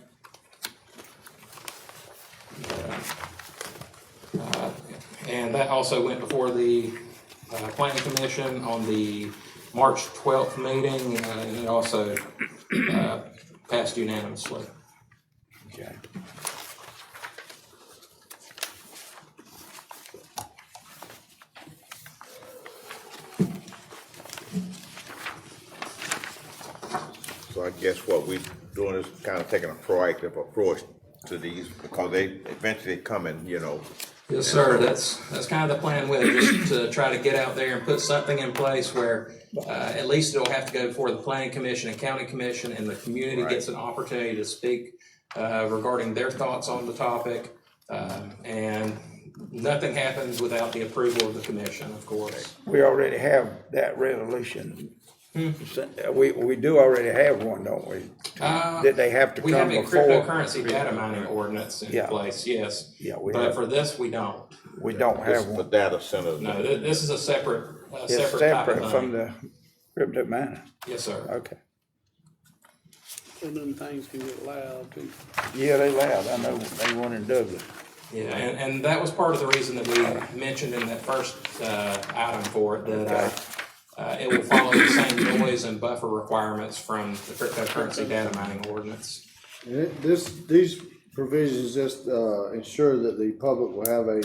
And that also went before the planning commission on the March 12th meeting, and it also passed unanimously. Okay. So I guess what we're doing is kind of taking a proactive approach to these because they eventually come in, you know. Yes, sir. That's kind of the plan with it, just to try to get out there and put something in place where at least it'll have to go before the planning commission and county commission, and the community gets an opportunity to speak regarding their thoughts on the topic. And nothing happens without the approval of the commission, of course. We already have that resolution. We do already have one, don't we? Did they have to We come have a before? cryptocurrency data mining ordinance in place, yes. Yeah, But for this, we don't. We don't This have is the one. data center. No, this is a separate It's type of separate thing. from the crypto miner. Yes, sir. Okay. So them things can get loud too. Yeah, they loud. I know they one in Douglas. Yeah, and that was part of the reason that we mentioned in that first item for it, that it will follow the same noise and buffer requirements from the cryptocurrency data mining ordinance. And these provisions just, ensure that the public will have a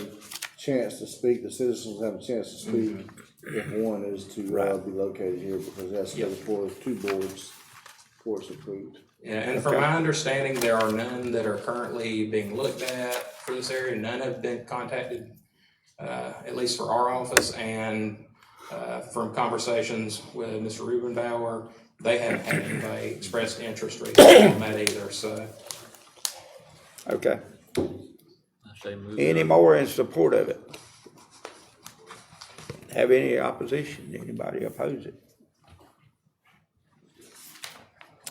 chance to speak, the citizens have a chance to speak if one is to, be located here, because that's go for two boards before it's approved. Yeah, and from my understanding, there are none that are currently being looked at for this area. None have been contacted, at least for our office, and from conversations with Mr. Rubenbauer, they haven't had anybody express interest recently on that either, so. Okay. I say move Any it. more in support of it? Have any opposition? Anybody oppose it?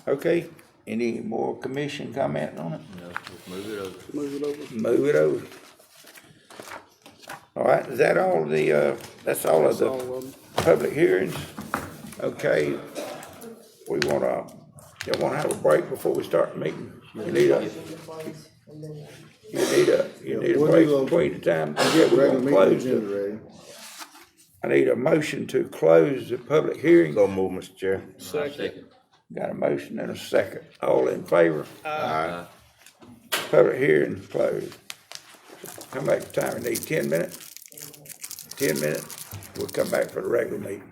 Okay. Any more commission comment on it? No, just move it over. Move it over. Move it over. All right, is that all that's all of That's all the of them. public hearings? Okay, you wanna have a break before we start the meeting? You need a We'll break do a between the time, yeah, we're Regular gonna meeting close agenda it. ready. I need a motion to close the public hearing. So move, Mr. Chair. Second. Got a motion and a second. All in favor? Aye. Public hearing closed. Come back to time, we need 10 minutes. 10 minutes, we'll come back for the regular meeting.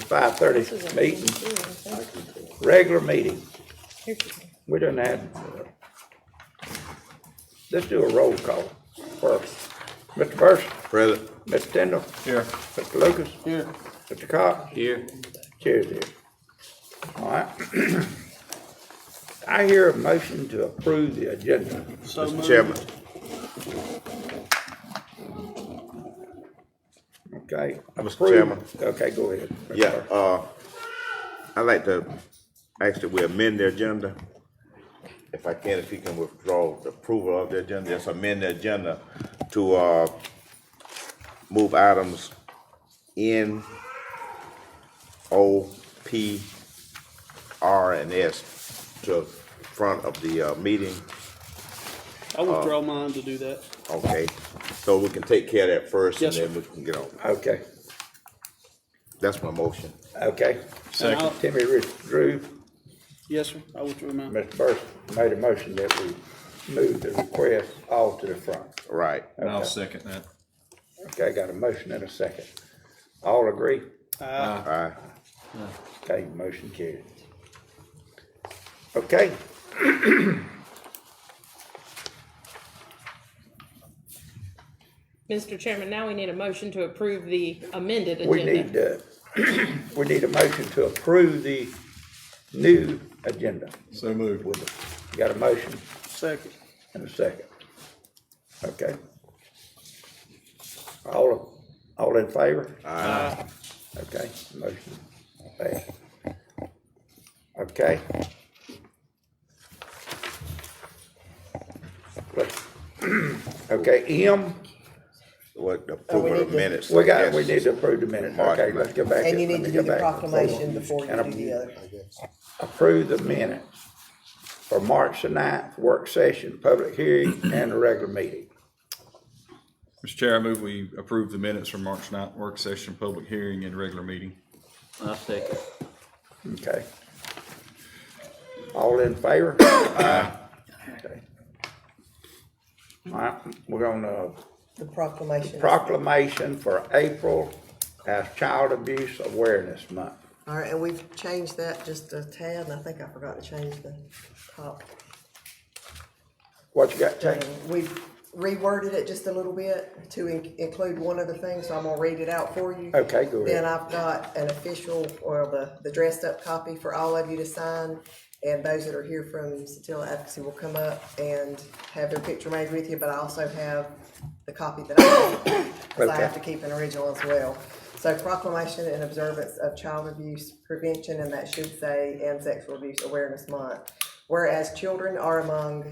5:30 meeting, regular meeting. We done had, let's do a roll call first. Mr. Burson, Present. Mr. Tindall, Here. Mr. Lucas, Here. Mr. Cox, Here. Chair's here. All right. I hear a motion to approve the agenda. So Mr. moved. Chairman, Okay. Mr. Approve. Chairman. Okay, go ahead. Mr. yeah, Burson. I'd like to ask that we amend the agenda. If I can, if you can withdraw the approval of the agenda, just amend the agenda to, move items N, O, P, R, and S to front of the, meeting. I withdraw mine to do that. Okay, so we can take care of that first and Yes, then we can get on. Okay, That's my motion. okay. Second. Timmy withdrew. Yes, sir, I withdraw mine. Mr. Burson made a motion that we move the request all to the front. Right. And I'll Okay. second that. Okay, got a motion and a second. All agree? All right. Okay, motion carried. Okay. Mr. Chairman, now we need a motion to approve the amended We agenda. need, we need a motion to approve the new agenda. So moved. Got a motion Second. and a second. Okay. All in favor? Aye. Okay, motion passed. Okay. Okay, M, What, the approval of minutes? we I need guess. to approve the minutes. March Okay, let's go back. And you Let need me to do go the back. proclamation before you And do the other. approve the minutes for March the 9th, work session, public hearing, and a regular meeting. Mr. Chair, I move we approve the minutes from March 9th work session, public hearing, and regular meeting. I second. Okay. All in favor? Aye. Okay. All right, we're gonna, The proclamation. proclamation for April as Child Abuse Awareness Month. All right, and we've changed that just a tad, and I think I forgot to change the top. What you got, Jay? We've reworded it just a little bit to include one other thing, so I'm gonna read it out for you. Okay, go ahead. Then I've got an official, or the dressed up copy for all of you to sign. And those that are here from Satilla Advocacy will come up and have their picture made with you, but I also have the copy that I have, because I have to keep an original as well. So proclamation in observance of child abuse prevention, and that should say, and sexual abuse awareness month. Whereas children are among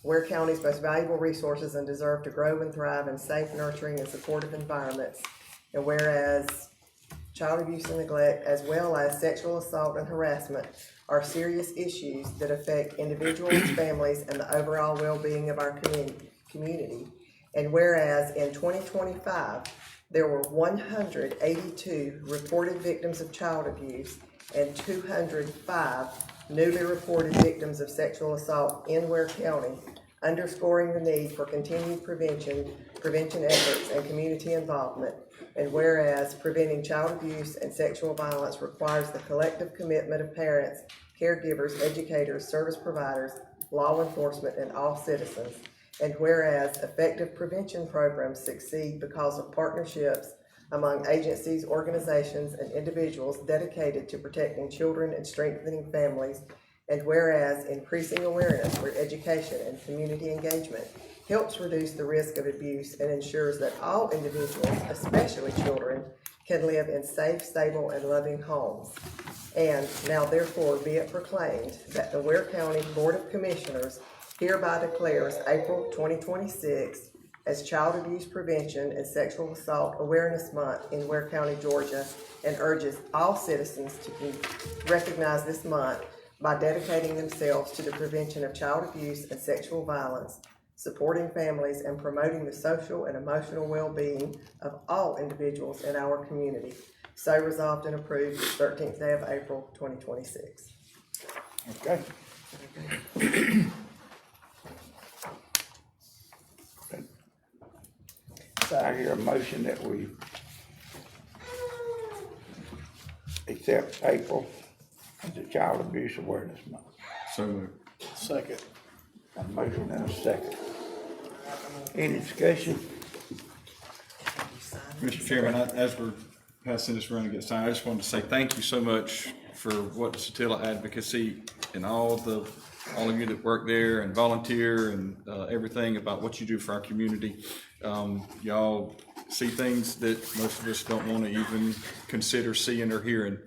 Ware County's most valuable resources and deserve to grow and thrive in safe, nurturing, and supportive environments. And whereas child abuse and neglect, as well as sexual assault and harassment, are serious issues that affect individuals, families, and the overall well-being of our community. And whereas in 2025, there were 182 reported victims of child abuse and 205 newly reported victims of sexual assault in Ware County, underscoring the need for continued prevention efforts, and community involvement. And whereas preventing child abuse and sexual violence requires the collective commitment of parents, caregivers, educators, service providers, law enforcement, and all citizens. And whereas effective prevention programs succeed because of partnerships among agencies, organizations, and individuals dedicated to protecting children and strengthening families. And whereas increasing awareness through education and community engagement helps reduce the risk of abuse and ensures that all individuals, especially children, can live in safe, stable, and loving homes. And now therefore be it proclaimed that the Ware County Board of Commissioners hereby declares April 2026 as Child Abuse Prevention and Sexual Assault Awareness Month in Ware County, Georgia, and urges all citizens to recognize this month by dedicating themselves to the prevention of child abuse and sexual violence, supporting families, and promoting the social and emotional well-being of all individuals in our community. So resolved and approved this 13th day of April, 2026. Okay. So I hear a motion that we accept April as the Child Abuse Awareness Month. So moved. Second. A motion and a second. Any discussion? Mr. Chairman, as we're passing this around and get signed, I just wanted to say thank you so much for what the Satilla Advocacy and all of you that work there and volunteer and everything about what you do for our community. Y'all see things that most of us don't want to even consider seeing or hearing.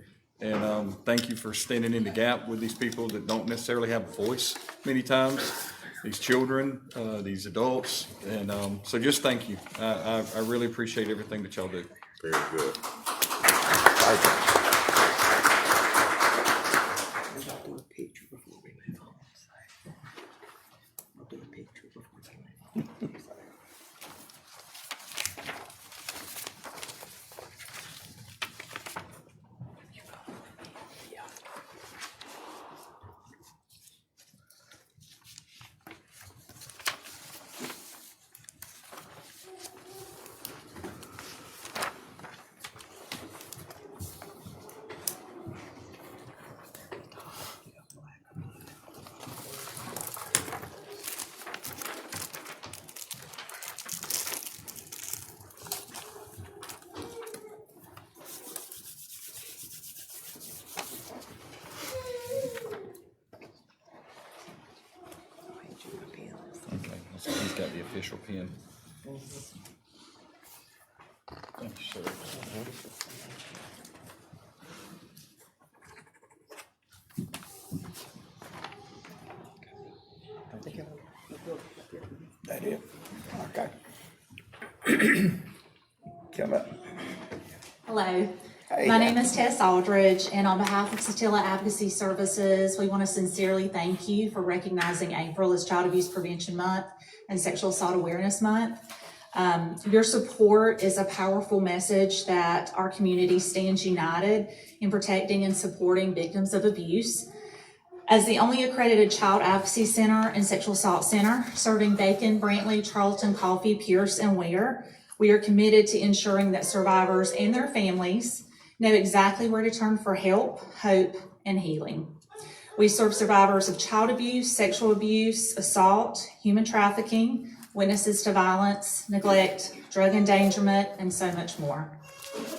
And thank you for standing in the gap with these people that don't necessarily have a voice many times, these children, these adults. And so just thank you. I really appreciate everything that y'all do. Very good. Okay, so he's got the official pen. Thank you, sir. That it? Okay. Come up. Hello. Hey. My name is Tess Aldridge, and on behalf of Satilla Advocacy Services, we want to sincerely thank you for recognizing April as Child Abuse Prevention Month and Sexual Assault Awareness Month. Your support is a powerful message that our community stands united in protecting and supporting victims of abuse. As the only accredited child advocacy center and sexual assault center serving Bacon, Brantley, Charlton, Coffee, Pierce, and Ware, we are committed to ensuring that survivors and their families know exactly where to turn for help, hope, and healing. We serve survivors of child abuse, sexual abuse, assault, human trafficking, witnesses to violence, neglect, drug endangerment, and so much more.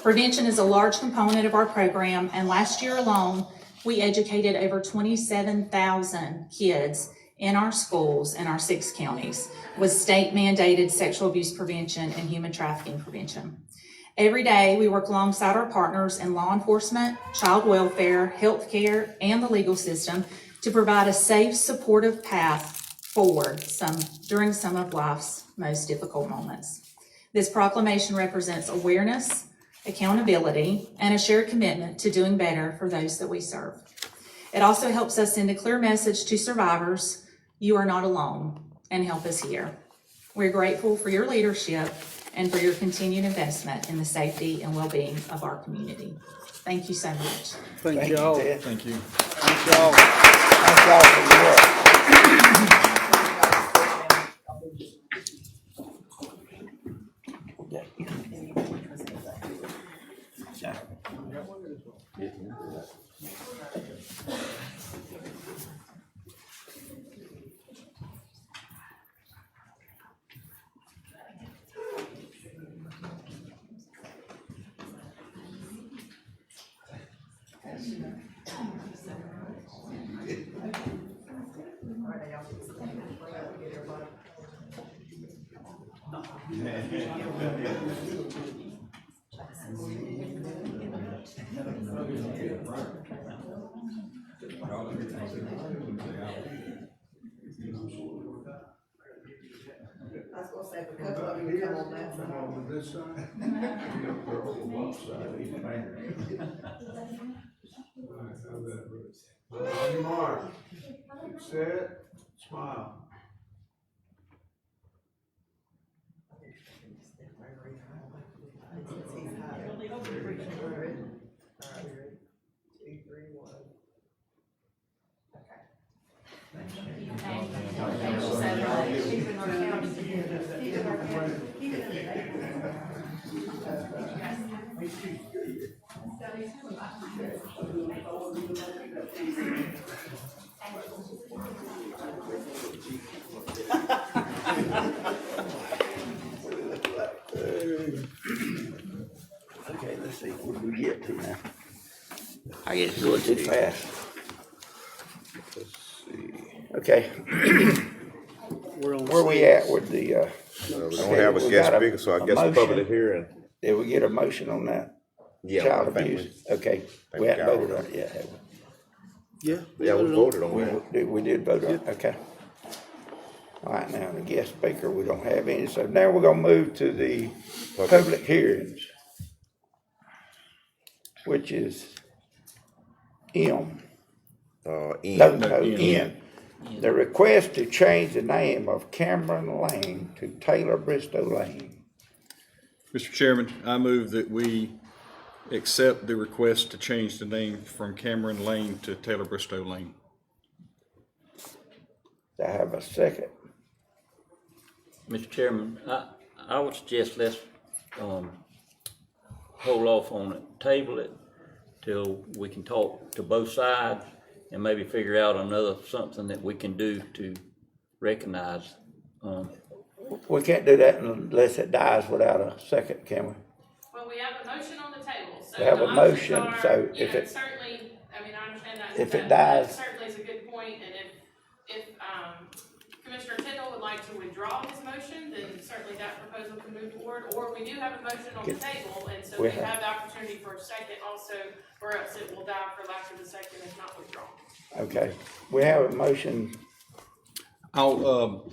Prevention is a large component of our program, and last year alone, we educated over 27,000 kids in our schools in our 6 counties with state-mandated sexual abuse prevention and human trafficking prevention. Every day, we work alongside our partners in law enforcement, child welfare, healthcare, and the legal system to provide a safe, supportive path forward during some of life's most difficult moments. This proclamation represents awareness, accountability, and a shared commitment to doing better for those that we serve. It also helps us send a clear message to survivors: you are not alone, and help us here. We're grateful for your leadership and for your continued investment in the safety and well-being of our community. Thank you so much. Thank you all. Ted. Thank you. Thank y'all. Thank y'all for your work. I was gonna say, if a couple of you come on that side. On your mark, get set, smile. Okay, let's see, what do we get to now? I get it's going too fast. Okay. Where we at with the, We don't have a we guest got speaker, so I a guess motion. public hearing. Did we get a motion on that? Yeah, Child I think abuse, okay, we we haven't got voted it. on it yet, have we? Yeah. Yeah, we voted on that. We did vote on it, okay. All right, now, the guest speaker, we don't have any, so now we're gonna move to the public hearings, which is M. No, N. The request to change the name of Cameron Lane to Taylor Bristow Lane. Mr. Chairman, I move that we accept the request to change the name from Cameron Lane to Taylor Bristow Lane. Do I have a second? Mr. Chairman, I would suggest let's, hold off on it, table it till we can talk to both sides and maybe figure out something that we can do to recognize. We can't do that unless it dies without a second, can we? Well, we have a motion on the table, so. We have the a options motion, are, so you if know, it- certainly, I mean, I understand that. if it that dies- certainly is a good point, and if Commissioner Tindall would like to withdraw his motion, then certainly that proposal can move forward, or we do have a motion on the table, and so we have the opportunity for a second also, or else it will die for lack of a second if not withdrawn. Okay, we have a motion. I'll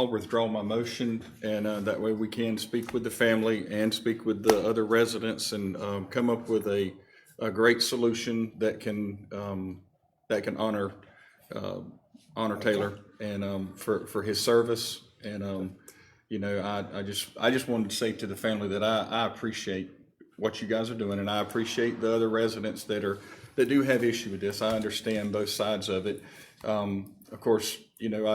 withdraw my motion, and that way we can speak with the family and speak with the other residents and come up with a great solution that can honor Taylor and for his service. And you know, I just wanted to say to the family that I appreciate what you guys are doing, and I appreciate the other residents that do have issue with this. I understand both sides of it. Of course, you know,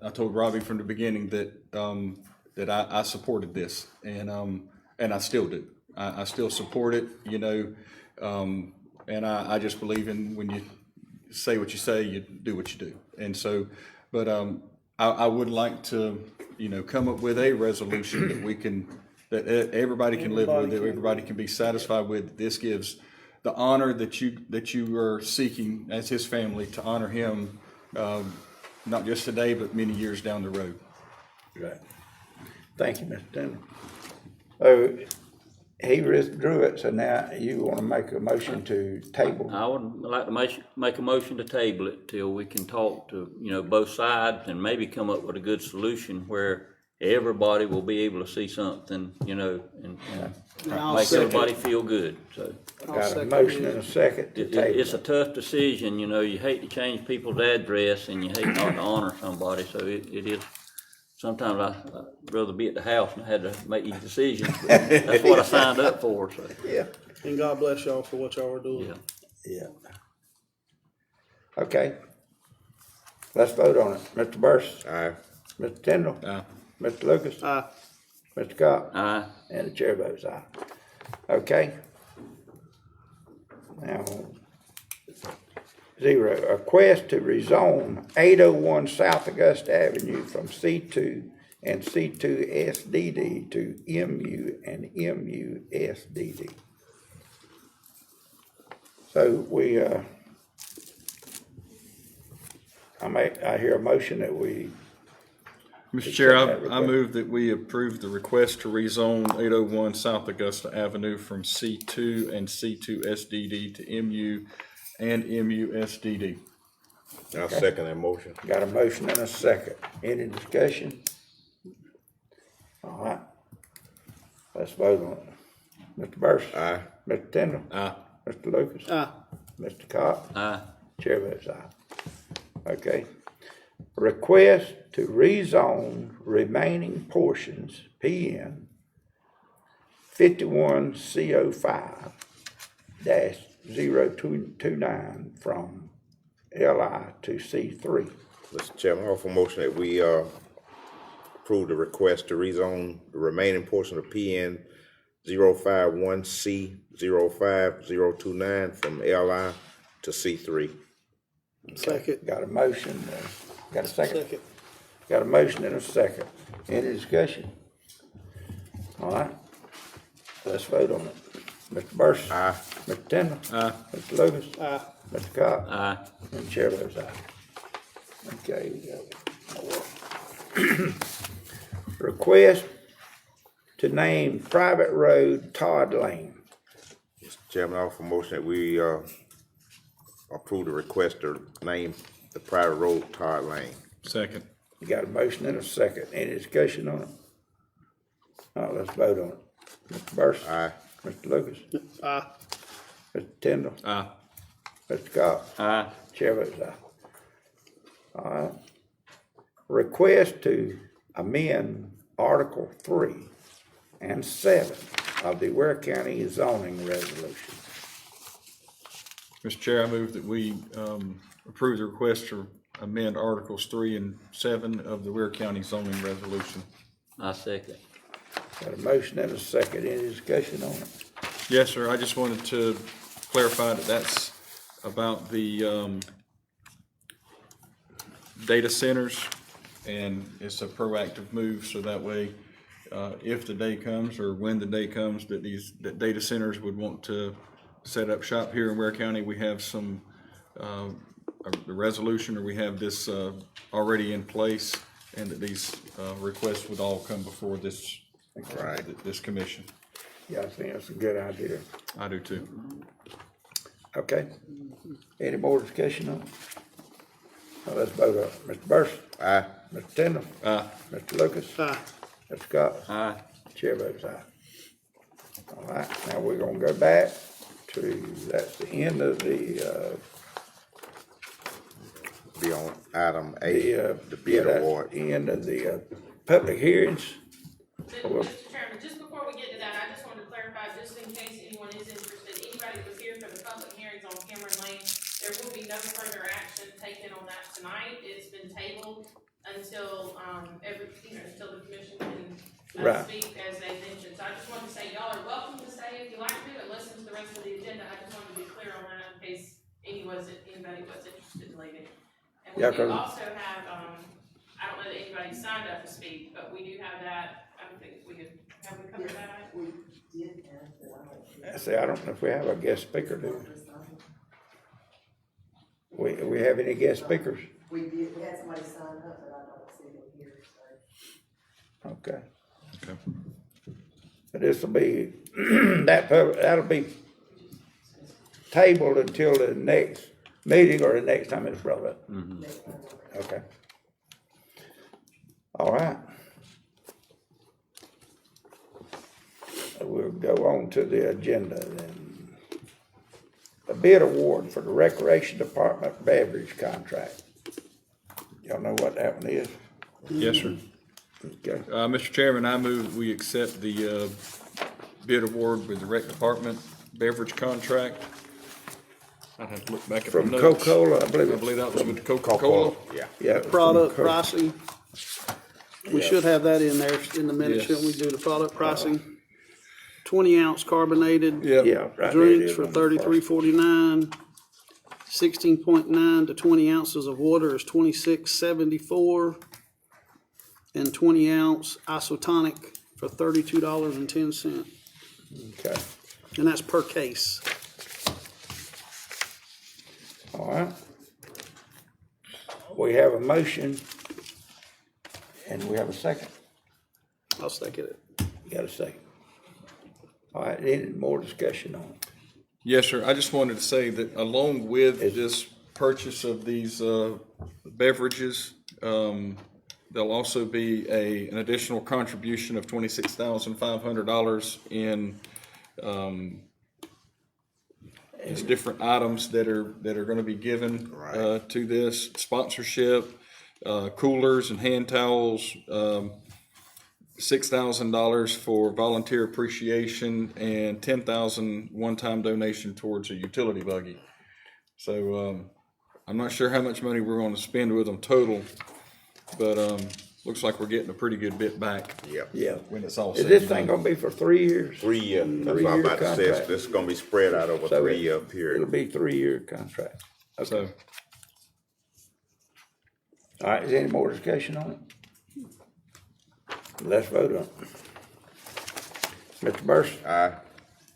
I told Robbie from the beginning that I supported this, and I still do. I still support it, you know, and I just believe in when you say what you say, you do what you do. And so, but I would like to, you know, come up with a resolution that everybody can live with, that everybody can be satisfied with. This gives the honor that you are seeking as his family, to honor him, not just today, but many years down the road. Right. Thank you, Mr. Tindall. Oh, he withdrew it, so now you want to make a motion to table? I would like to make a motion to table it till we can talk to, you know, both sides and maybe come up with a good solution where everybody will be able to see something, you know, and make everybody feel good, so. Got a motion and a second to table. It's a tough decision, you know, you hate to change people's address and you hate not to honor somebody, so it is. Sometimes I'd rather be at the house and I had to make these decisions, but that's what I signed up for, so. Yeah. And God bless y'all for what y'all are doing. Yeah. Okay. Let's vote on it. Mr. Burris? Aye. Mr. Tindall? Aye. Mr. Lucas? Aye. Mr. Cox? Aye. And the chair votes aye. Okay. Now, 0, a request to rezone 801 South Augusta Avenue from C2 and C2 SDD to MU and MU SDD. So we, I hear a motion that we. Mr. Chair, I move that we approve the request to rezone 801 South Augusta Avenue from C2 and C2 SDD to MU and MU SDD. I'll second that motion. Got a motion and a second. Any discussion? All right. Let's vote on it. Mr. Burris? Aye. Mr. Tindall? Aye. Mr. Lucas? Aye. Mr. Cox? Aye. Chair votes aye. Okay. Request to rezone remaining portions PN 51C05 -0229 from LI to C3. Mr. Chairman, I offer a motion that we approve the request to rezone the remaining portion of PN 051C05029 from LI to C3. Second. Got a motion, got a second? Second. Got a motion and a second. Any discussion? All right, let's vote on it. Mr. Burson? Aye. Mr. Tindall? Aye. Mr. Lucas? Aye. Mr. Cox? Aye. And chair votes aye. Okay, request to name private road Todd Lane. Mr. Chairman, I offer a motion that we approve the request to name the private road Todd Lane. Second. You got a motion and a second. Any discussion on it? All right, let's vote on it. Mr. Burson? Aye. Mr. Lucas? Aye. Mr. Tindall? Aye. Mr. Cox? Aye. Chair votes aye. All right. Request to amend Article 3 and 7 of the Ware County zoning resolution. Mr. Chair, I move that we approve the request to amend Articles 3 and 7 of the Ware County zoning resolution. I second. Got a motion and a second. Any discussion on it? Yes, sir. I just wanted to clarify that that's about the data centers, and it's a proactive move, so that way, if the day comes, or when the day comes that that data centers would want to set up shop here in Ware County, we have some a resolution, or we have this already in place, and that these requests would all come before this this commission. Yeah, I think that's a good idea. I do too. Okay. Any more discussion on it? Now let's vote on it. Mr. Burson? Aye. Mr. Tindall? Aye. Mr. Lucas? Aye. Mr. Cox? Aye. Chair votes aye. All right, now we're gonna go back to, that's the end of the, Be on item A, the bid that's award. the end of the, public hearings. Mr. Chairman, just before we get to that, I just wanted to clarify, just in case anyone is interested, anybody that was here for the public hearings on Cameron Lane, there will be no further action taken on that tonight. It's been tabled until, until the commission can Right. speak as they mentioned. So I just wanted to say, y'all are welcome to stay if you like to and listen to the rest of the agenda. I just wanted to be clear on that in case anybody was interested in leaving. And we Yeah, do 'cause- also have, I don't know that anybody signed up to speak, but we do have that. I don't think we could, have we covered that item? I say, I don't know if we have a guest speaker, do we? We have any guest speakers? We did, we had somebody sign up, but I don't see them here, so. Okay. Okay. But this'll be, that'll be tabled until the next meeting or the next time it's brought up. Okay. All right. We'll go on to the agenda then. The bid award for the Recreation Department beverage contract. Y'all know what that one is? Yes, sir. Okay. Mr. Chairman, I move we accept the bid award with the rec department beverage contract. I'd have to look back at the From notes. Coca-Cola, I believe. I believe that was with the Coca-Cola. Yeah. Yeah. Product from Coke. pricing. We should have that in there in the minutes, Yes. shouldn't we, do the product pricing? 20-ounce carbonated Yeah. Right there it drinks is for on the price. $33.49. 16.9 to 20 ounces of water is $26.74. And 20-ounce isotonic for $32.10. Okay. And that's per case. All right. We have a motion and we have a second. I'll second it. You got a second. All right, any more discussion on it? Yes, sir. I just wanted to say that along with this purchase of these beverages, there'll also be an additional contribution of $26,500 in it's different items that are going to be given to this sponsorship, coolers and hand towels. $6,000 for volunteer appreciation and $10,000 one-time donation towards a utility buggy. So I'm not sure how much money we're going to spend with them total, but looks like we're getting a pretty good bit back Yep. Yeah. when it's all Is said this and thing done. gonna be for 3 years? 3 year, that's what I'm 3-year about to say, contract. this is gonna be spread out over a So 3-year It'll period. be 3-year contract. So, All right, is there any more discussion on it? Let's vote on it. Mr. Burson? Aye.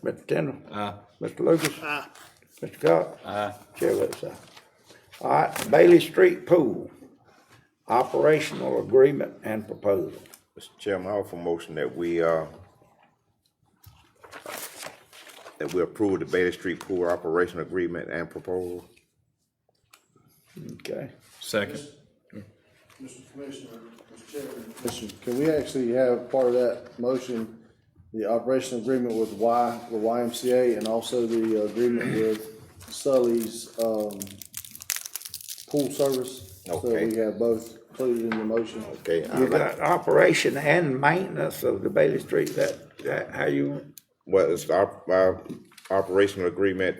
Mr. Tindall? aye. Mr. Lucas? Aye. Mr. Cox? Aye. Chair votes aye. All right, Bailey Street Pool, operational agreement and proposal. Mr. Chairman, I offer a motion that we approve the Bailey Street Pool Operation Agreement and Proposal. Okay. Second. Mr. Commissioner, Mr. Chairman. Commissioner, can we actually have part of that motion, the operation agreement with YMCA and also the agreement with Sully's, pool service? So Okay. we have both included in the motion. Okay. You got operation and maintenance of the Bailey Street, that how you, Well, it's our operational agreement,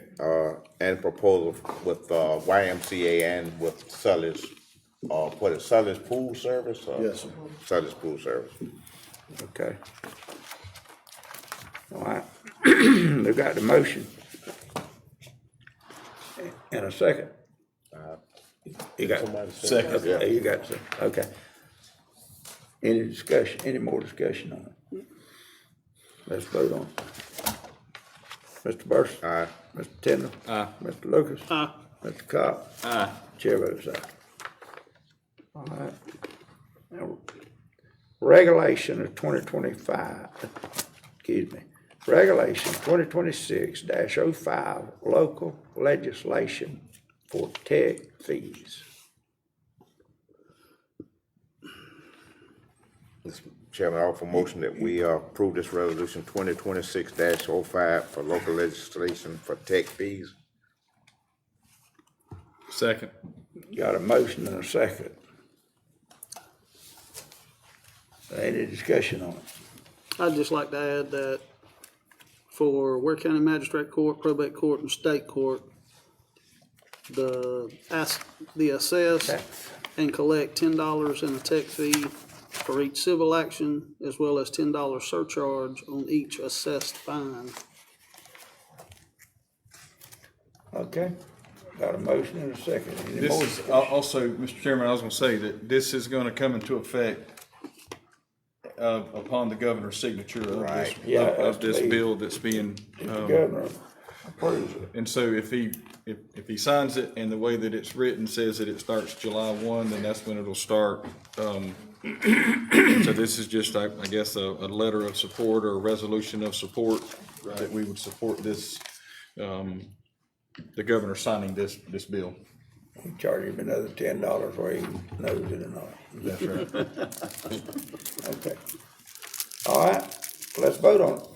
and proposal with, YMCA and with Sully's, what is Sully's Pool Service? Yes, sir. Sully's Pool Service. okay. All right, they got the motion. And a second. You got, Second. okay, you got, okay. Any discussion, any more discussion on it? Let's vote on it. Mr. Burson? Aye. Mr. Tindall? Aye. Mr. Lucas? Aye. Mr. Cox? Aye. Chair votes aye. All right. Now, regulation of 2025, excuse me, regulation 2026-05, local legislation for tech fees. Mr. Chairman, I offer a motion that we approve this resolution 2026-05 for local legislation for tech fees. Second. Got a motion and a second. Any discussion on it? I'd just like to add that for Ware County Magistrate Court, Probate Court, and State Court, the assess and collect $10 in a tech fee for each civil action, as well as $10 surcharge on each assessed fine. Okay, got a motion and a second. Any more This is, discussion? also, Mr. Chairman, I was gonna say that this is gonna come into effect upon the governor's signature of this, Right. Yeah, of this absolutely. bill that's being, If the governor approves it. and so if he signs it and the way that it's written says that it starts July 1, then that's when it'll start. So this is just, I guess, a letter of support or a resolution of support that we would support this, the governor signing this bill. We charge him another $10 whether he knows it or not. That's right. Okay. All right, let's vote on it.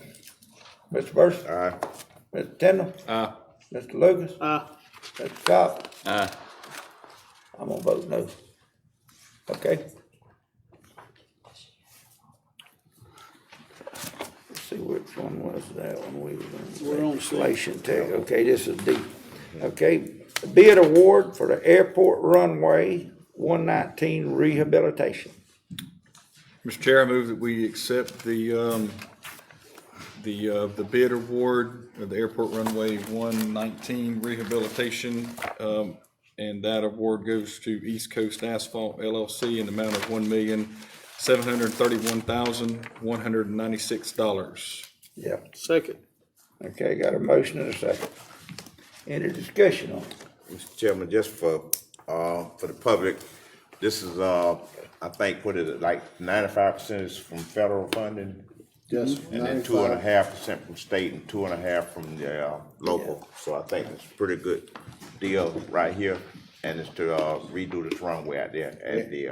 Mr. Burson? Aye. Mr. Tindall? Aye. Mr. Lucas? Aye. Mr. Cox? Aye. I'm gonna vote no. Okay? Let's see, which one was that one we were We're on legislation tech, okay, this is D. Okay, bid award for the airport runway 119 rehabilitation. Mr. Chair, I move that we accept the bid award of the Airport Runway 119 rehabilitation, and that award goes to East Coast Asphalt LLC in the amount of $1,731,196. Yeah, Second. okay, got a motion and a second. Any discussion on it? Mr. Chairman, just for the public, this is, I think, what is it, like 95% is from federal funding? Yes. And then 2.5% from state and 2.5% from the local. So I think it's a pretty good deal right here. And it's to redo this runway out there at the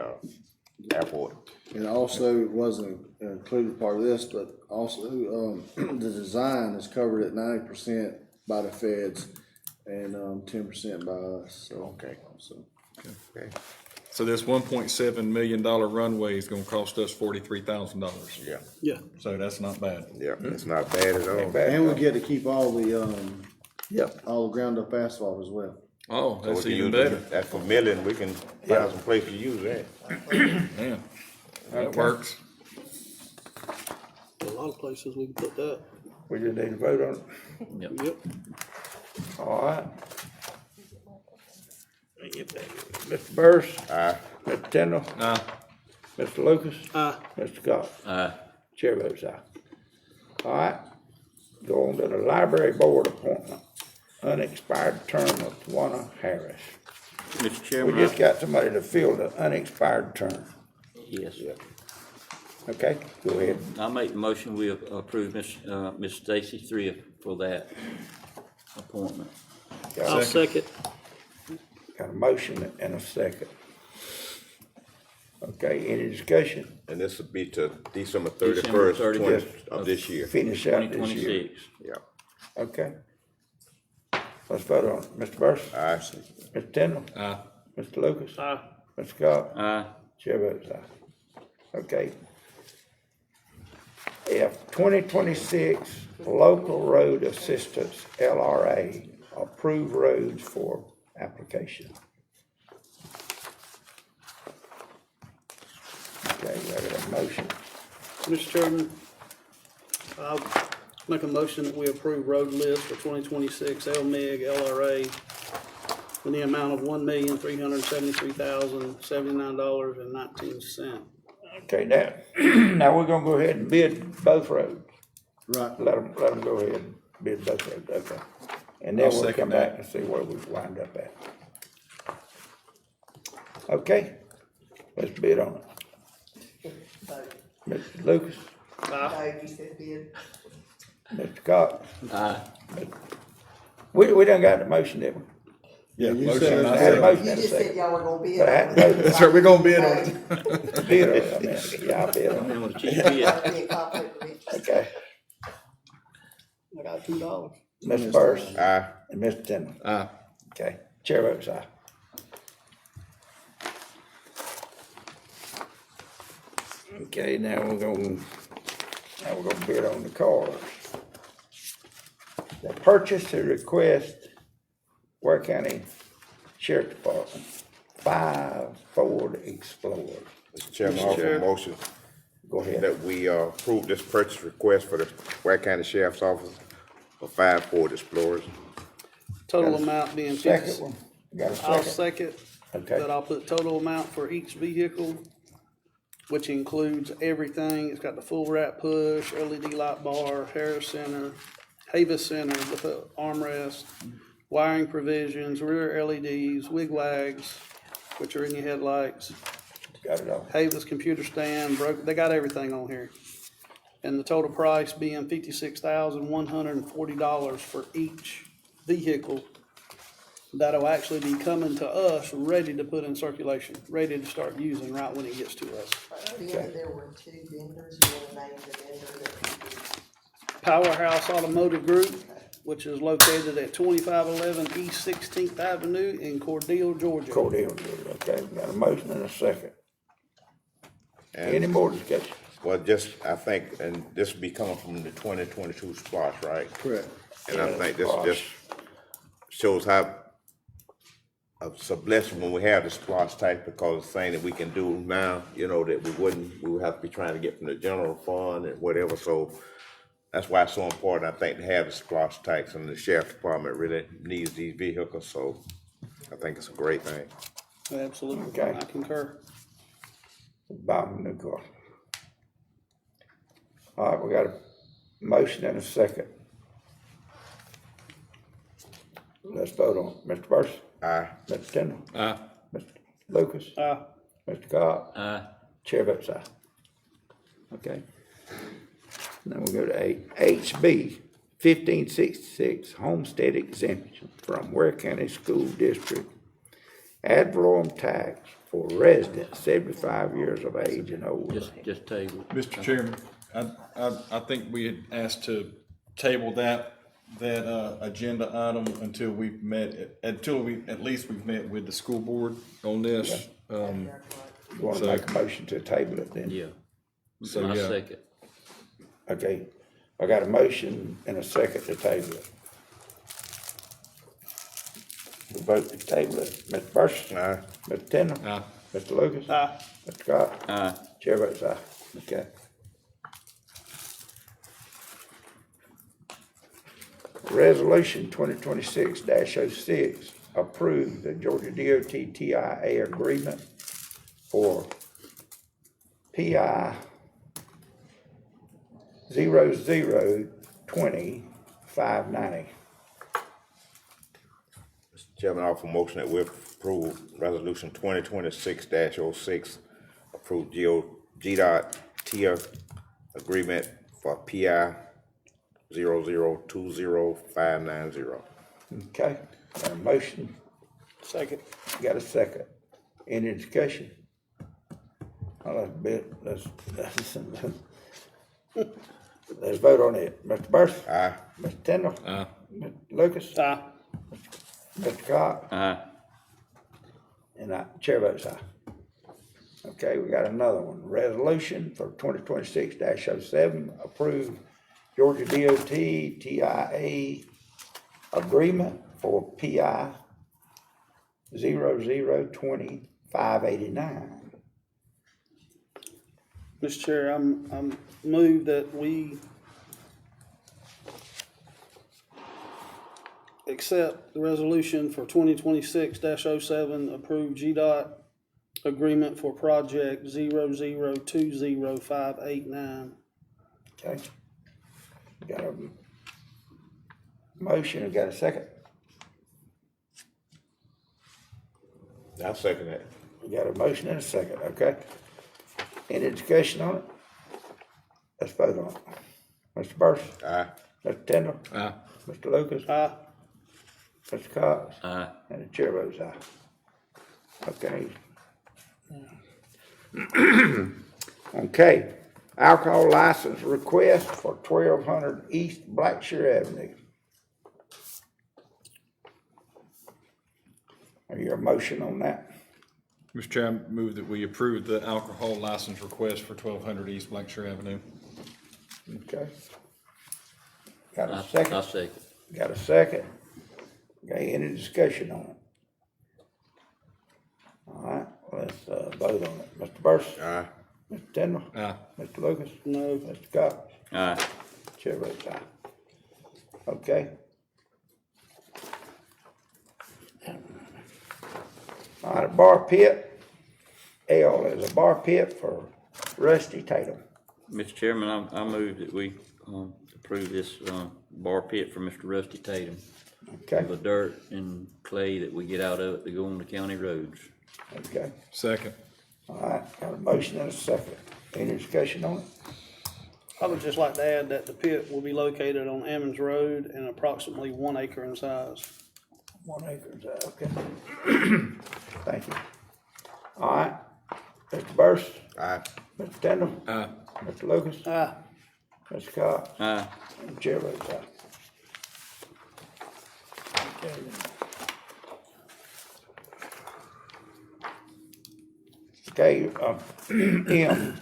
airport. And also, it wasn't included part of this, but also, the design is covered at 90% by the feds and 10% by us, so. Okay. Okay. So this $1.7 million runway is gonna cost us $43,000. Yeah. Yeah. So that's not bad. Yeah, it's not bad at all. And we get to keep all the, Yep. all the ground up asphalt as well. Oh, So that's we can even use better. That's for milling, we can find some place to use that. Man. That Okay. works. A lot of places we can put that. We just need to vote on it. Yep. Yep. All right. Let me get that. Mr. Burris? Aye. Mr. Tindall? Aye. Mr. Lucas? Aye. Mr. Scott? Aye. Chair votes aye. All right, go on to the library board appointment, unexpired term of Tawana Harris. Mr. We Chairman, just got somebody to fill the unexpired term, yes. okay? Go ahead. I make the motion, we approve Miss Stacy Thrift for that appointment. I'll second. Got a motion and a second. Okay, any discussion? And this would be to December December 31st, 31st of this year. Finish out this year. 2026. Yeah. Okay. Let's vote on it. Mr. Burris? Aye. Mr. Tindall? Aye. Mr. Lucas? Aye. Mr. Scott? Aye. Chair votes aye. Okay. F, 2026 Local Road Assistance, LRA, approved roads for application. Okay, I got a motion. Mr. Chairman, I'll make a motion that we approve road list for 2026 LMIG LRA in the amount of $1,373,079.19. Okay, now, now we're gonna go ahead and bid both roads. Right. Let them go ahead and bid both roads, okay. And then I'll we'll second come that. back and see where we wind up at. Okay, let's bid on it. Mr. Lucas, You said bid. Mr. Scott, Aye. we done got the motion, didn't we? Yeah, you motion, said- I I had a second. motion You and a just said second. y'all were gonna bid But I on hadn't it. voted. That's right, we're gonna bid on it. Bid on it, I mean, yeah, I bid on it, Then with the chief bid. I'll be a conflict of interest. okay. I got $2. Mr. Burris Aye. and Mr. Tindall, Aye. okay, chair votes aye. Okay, now we're gonna bid on the cars. The purchase to request Ware County Sheriff Department, 5 Ford Explorers. Mr. Chairman, I Mr. offer Chair. a motion Go ahead. that we approve this purchase request for the Ware County Sheriff's Office for 5 Ford Explorers. Total Got a amount being Second 50. one, got a I'll second? second, Okay. but I'll put total amount for each vehicle, which includes everything. It's got the full wrap push, LED light bar, Harris Center, Havis Center with the armrest, wiring provisions, rear LEDs, wigwags, which are in your headlights, Got it all. Havis computer stand, they got everything on here. And the total price being $56,140 for each vehicle that'll actually be coming to us, ready to put in circulation, ready to start using right when it gets to us. Being that there were 2 vendors, you wanna name the vendor that Powerhouse Automotive Group, which is located at 2511 East 16th Avenue in Cordele, Georgia. Cordell, okay, got a motion and a second. And- Any more discussion? Well, just, I think, and this will be coming from the 2022 splosh, right? Correct. And I Yeah, think this splosh. just shows how it's a blessing when we have the splosh type, because it's thing that we can do now, you know, that we would have to be trying to get from the general fund and whatever, so that's why it's so important, I think, to have the splosh types, and the sheriff department really needs these vehicles, so I think it's a great thing. Absolutely, Okay. I concur. Buy them a new car. All right, we got a motion and a second. Let's vote on it. Mr. Burris? Aye. Mr. Tindall? Aye. Mr. Lucas? Aye. Mr. Scott? Aye. Chair votes aye. Okay. Now we'll go to HB 1566 Homestead Exemption from Ware County School District. Ad valorem tax for residents 75 years of age and older. Just table. Mr. Chairman, I think we had asked to table that agenda item until we've met, at least we've met with the school board on this. You wanna So- make a motion to table it then? Yeah. So, I yeah. second. Okay, I got a motion and a second to table it. We vote to table it. Mr. Burris? Aye. Mr. Tindall? Aye. Mr. Lucas? Aye. Mr. Scott? Aye. Chair votes aye. Okay. Resolution 2026-06, approve the Georgia DOT TIA agreement for PI 0020-590. Chairman, I offer motion that we approve resolution 2026-06, approve GDOT TIA agreement for PI 0020-590. Okay, got a motion, Second. got a second. Any discussion? Let's vote on it. Mr. Burris? Aye. Mr. Tindall? Aye. Mr. Lucas? Aye. Mr. Cox? Aye. And chair votes aye. Okay, we got another one. Resolution for 2026-07, approve Georgia DOT TIA agreement for PI 0020-589. Mr. Chair, I'm move that we accept the resolution for 2026-07, approve GDOT agreement for project 0020-589. Okay. Got a motion, got a second? I'll second that. We got a motion and a second, okay? Any discussion on it? Let's vote on it. Mr. Burris? Aye. Mr. Tindall? Aye. Mr. Lucas? Aye. Mr. Cox? Aye. And the chair votes aye. Okay. Okay, alcohol license request for 1200 East Blackshear Avenue. Are you a motion on that? Mr. Chair, I move that we approve the alcohol license request for 1200 East Blackshear Avenue. Okay. Got a second? I'll second. Got a second? Okay, any discussion on it? All right, let's vote on it. Mr. Burris? Aye. Mr. Tindall? Aye. Mr. Lucas? No. Mr. Cox? Aye. Chair votes aye. Okay. All right, a bar pit. L is a bar pit for Rusty Tatum. Mr. Chairman, I move that we approve this bar pit for Mr. Rusty Tatum. Okay, The dirt and clay that we get out of it to go on the county roads. okay. Second. All right, got a motion and a second. Any discussion on it? I would just like to add that the pit will be located on Ammons Road and approximately 1 acre in size. 1 acre, is that okay? Thank you. All right, Mr. Burris? Aye. Mr. Tindall? Aye. Mr. Lucas? Aye. Mr. Cox? Aye. And the chair votes aye. Okay, M,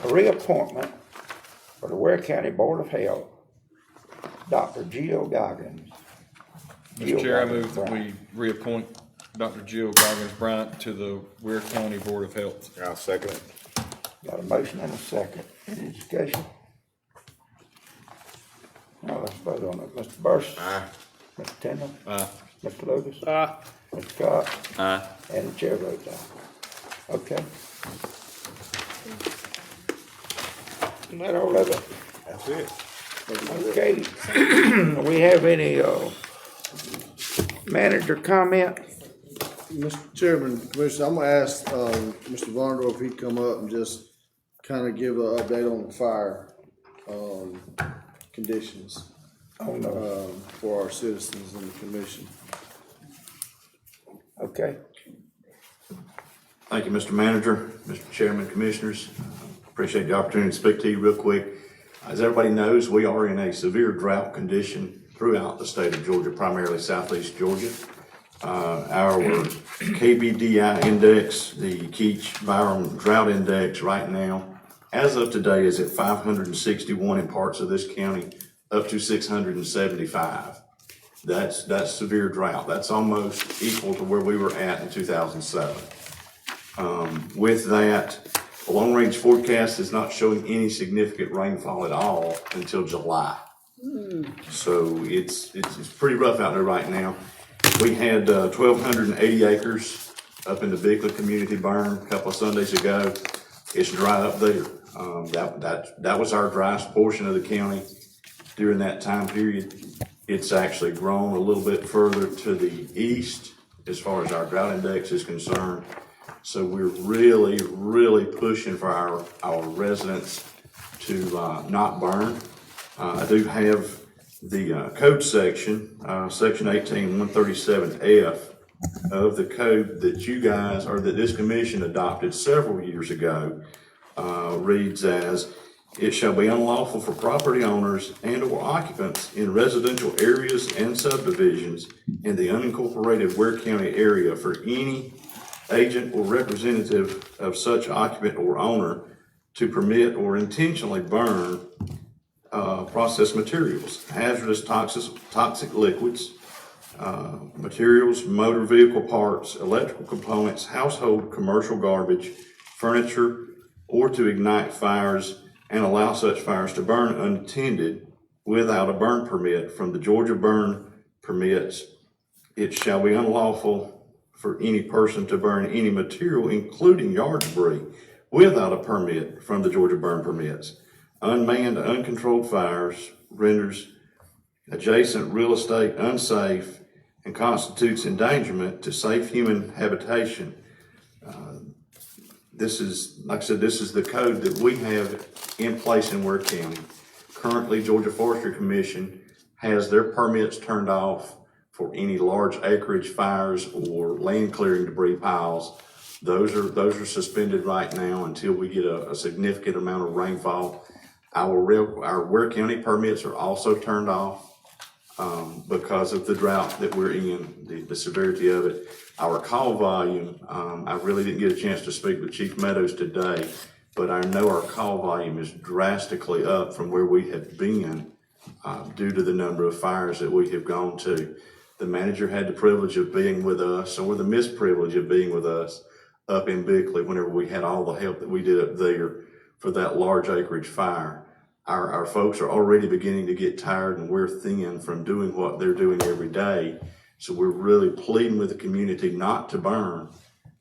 a reappointment for the Ware County Board of Health, Dr. Jill Goggins. Mr. Chair, I move that we reappoint Dr. Jill Goggins Bryant to the Ware County Board of Health. I'll second it. Got a motion and a second. Any discussion? Now let's vote on it. Mr. Burris? Aye. Mr. Tindall? Aye. Mr. Lucas? Aye. Mr. Cox? Aye. And the chair votes aye. Okay. Is that all of it? That's it. Okay. We have any, manager comment? Mr. Chairman, Commissioner, I'm gonna ask, Mr. Varner if he'd come up and just kind of give an update on the fire, conditions, Oh, no. for our citizens in the commission. Okay. Thank you, Mr. Manager, Mr. Chairman, Commissioners. Appreciate the opportunity to speak to you real quick. As everybody knows, we are in a severe drought condition throughout the state of Georgia, primarily southeast Georgia. Our KBDI index, the Keach-Byram Drought Index right now, as of today, is at 561 in parts of this county, up to 675. That's severe drought. That's almost equal to where we were at in 2007. With that, The long-range forecast is not showing any significant rainfall at all until July. So it's pretty rough out there right now. We had 1,280 acres up in the Bickley Community Burn a couple of Sundays ago. It's dry up there. That was our driest portion of the county during that time period. It's actually grown a little bit further to the east as far as our drought index is concerned. So we're really, really pushing for our residents to not burn. I do have the code section, section 18137F of the code that you guys, or that this commission adopted several years ago, reads as, it shall be unlawful for property owners and or occupants in residential areas and subdivisions in the unincorporated Ware County area for any agent or representative of such occupant or owner to permit or intentionally burn processed materials, hazardous toxic liquids, materials, motor vehicle parts, electrical components, household commercial garbage, furniture, or to ignite fires and allow such fires to burn unattended without a burn permit from the Georgia Burn Permits. It shall be unlawful for any person to burn any material, including yard debris, without a permit from the Georgia Burn Permits. Unmanned, uncontrolled fires renders adjacent real estate unsafe and constitutes endangerment to safe human habitation. This is, like I said, this is the code that we have in place in Ware County. Currently, Georgia Forestry Commission has their permits turned off for any large acreage fires or land clearing debris piles. Those are suspended right now until we get a significant amount of rainfall. Our Ware County permits are also turned off because of the drought that we're in, the severity of it. Our call volume, I really didn't get a chance to speak with Chief Meadows today, but I know our call volume is drastically up from where we have been due to the number of fires that we have gone to. The manager had the privilege of being with us, or the misprivilege of being with us up in Bickley whenever we had all the help that we did up there for that large acreage fire. Our folks are already beginning to get tired and we're thin from doing what they're doing every day. So we're really pleading with the community not to burn.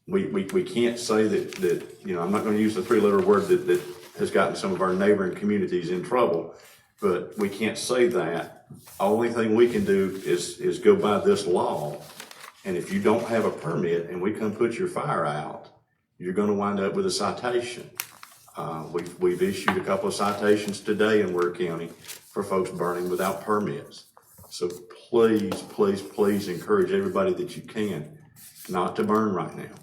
We can't say that, you know, I'm not going to use the three-letter word that has gotten some of our neighboring communities in trouble, but we can't say that. Only thing we can do is go by this law. And if you don't have a permit and we come put your fire out, you're going to wind up with a citation. We've issued a couple of citations today in Ware County for folks burning without permits. So please encourage everybody that you can not to burn right now.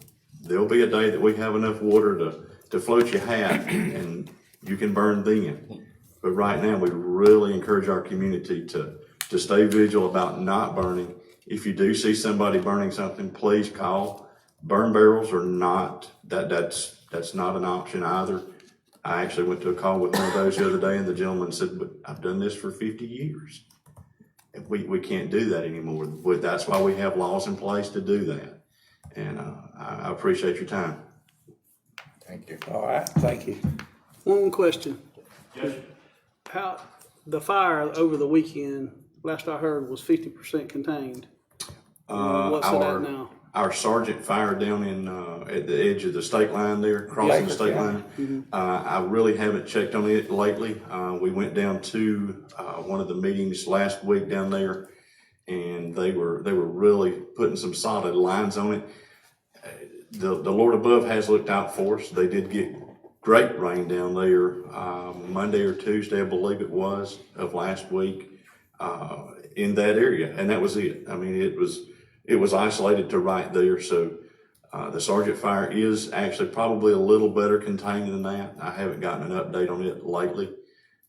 There'll be a day that we have enough water to float your hat and you can burn then. But right now, we really encourage our community to stay vigilant about not burning. If you do see somebody burning something, please call. Burn barrels are not, that's not an option either. I actually went to a call with one of those the other day and the gentleman said, but I've done this for 50 years. And we can't do that anymore. But that's why we have laws in place to do that. And I appreciate your time. Thank you. All right, thank you. One question. Yes. How, the fire over the weekend, last I heard, was 50% contained. What's it at now? Our sergeant fire down in at the edge of the state line there, crossing the state line. Mm-hmm. I really haven't checked on it lately. We went down to one of the meetings last week down there, and they were really putting some solid lines on it. The Lord above has looked out for us. They did get great rain down there Monday or Tuesday, I believe it was, of last week in that area, and that was it. I mean, it was isolated to right there. So the Sergeant fire is actually probably a little better contained than that. I haven't gotten an update on it lately,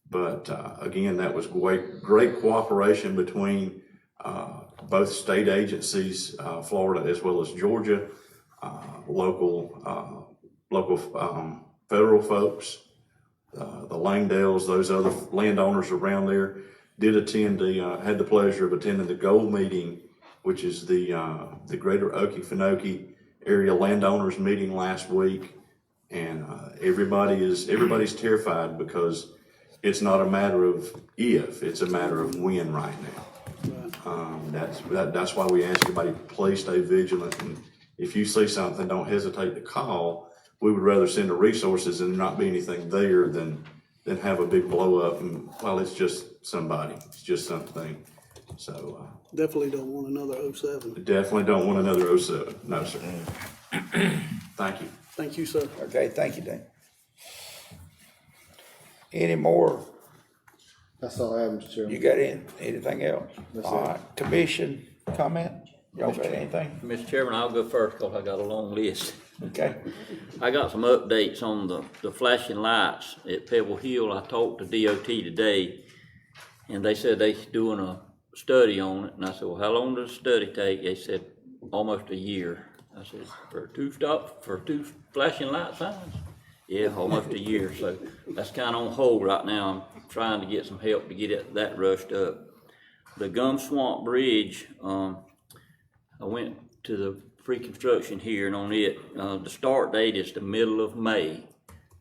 but again, that was great cooperation between both state agencies, Florida as well as Georgia, local federal folks, the Langdales, those other landowners around there did attend had the pleasure of attending the goal meeting, which is the Greater Okefenokee area landowners meeting last week. And everybody's terrified because it's not a matter of if, it's a matter of when right now. That's why we ask everybody, please stay vigilant. And if you see something, don't hesitate to call. We would rather send the resources and not be anything there than have a big blow up and, well, it's just somebody, it's just something. So, Definitely don't want another 07. definitely don't want another 07. No, sir. Thank you. Thank you, sir. Okay, thank you, Dan. Any more? That's all I have, Mr. Chairman. You got anything else? That's All it. right, commission comment? Y'all got anything? Mr. Chairman, I'll go first because I got a long list. Okay. I got some updates on the flashing lights at Pebble Hill. I talked to DOT today, and they said they doing a study on it. And I said, well, how long does the study take? They said almost a year. I said, for two flashing light signs? Yeah, almost a year. So that's kind of on hold right now. I'm trying to get some help to get that rushed up. The Gum Swamp Bridge, I went to the pre-construction hearing on it. The start date is the middle of May,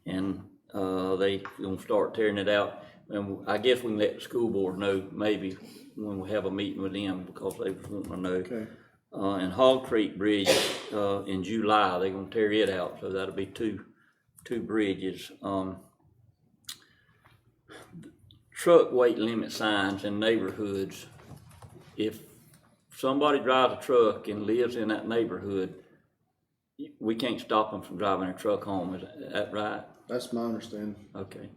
and they gonna start tearing it out. And I guess we can let the school board know maybe when we have a meeting with them because they was wanting to know. Okay. And Hog Creek Bridge, in July, they're gonna tear it out, so that'll be two bridges. Truck weight limit signs in neighborhoods. If somebody drives a truck and lives in that neighborhood, we can't stop them from driving their truck home, is that right? That's my understanding. Okay.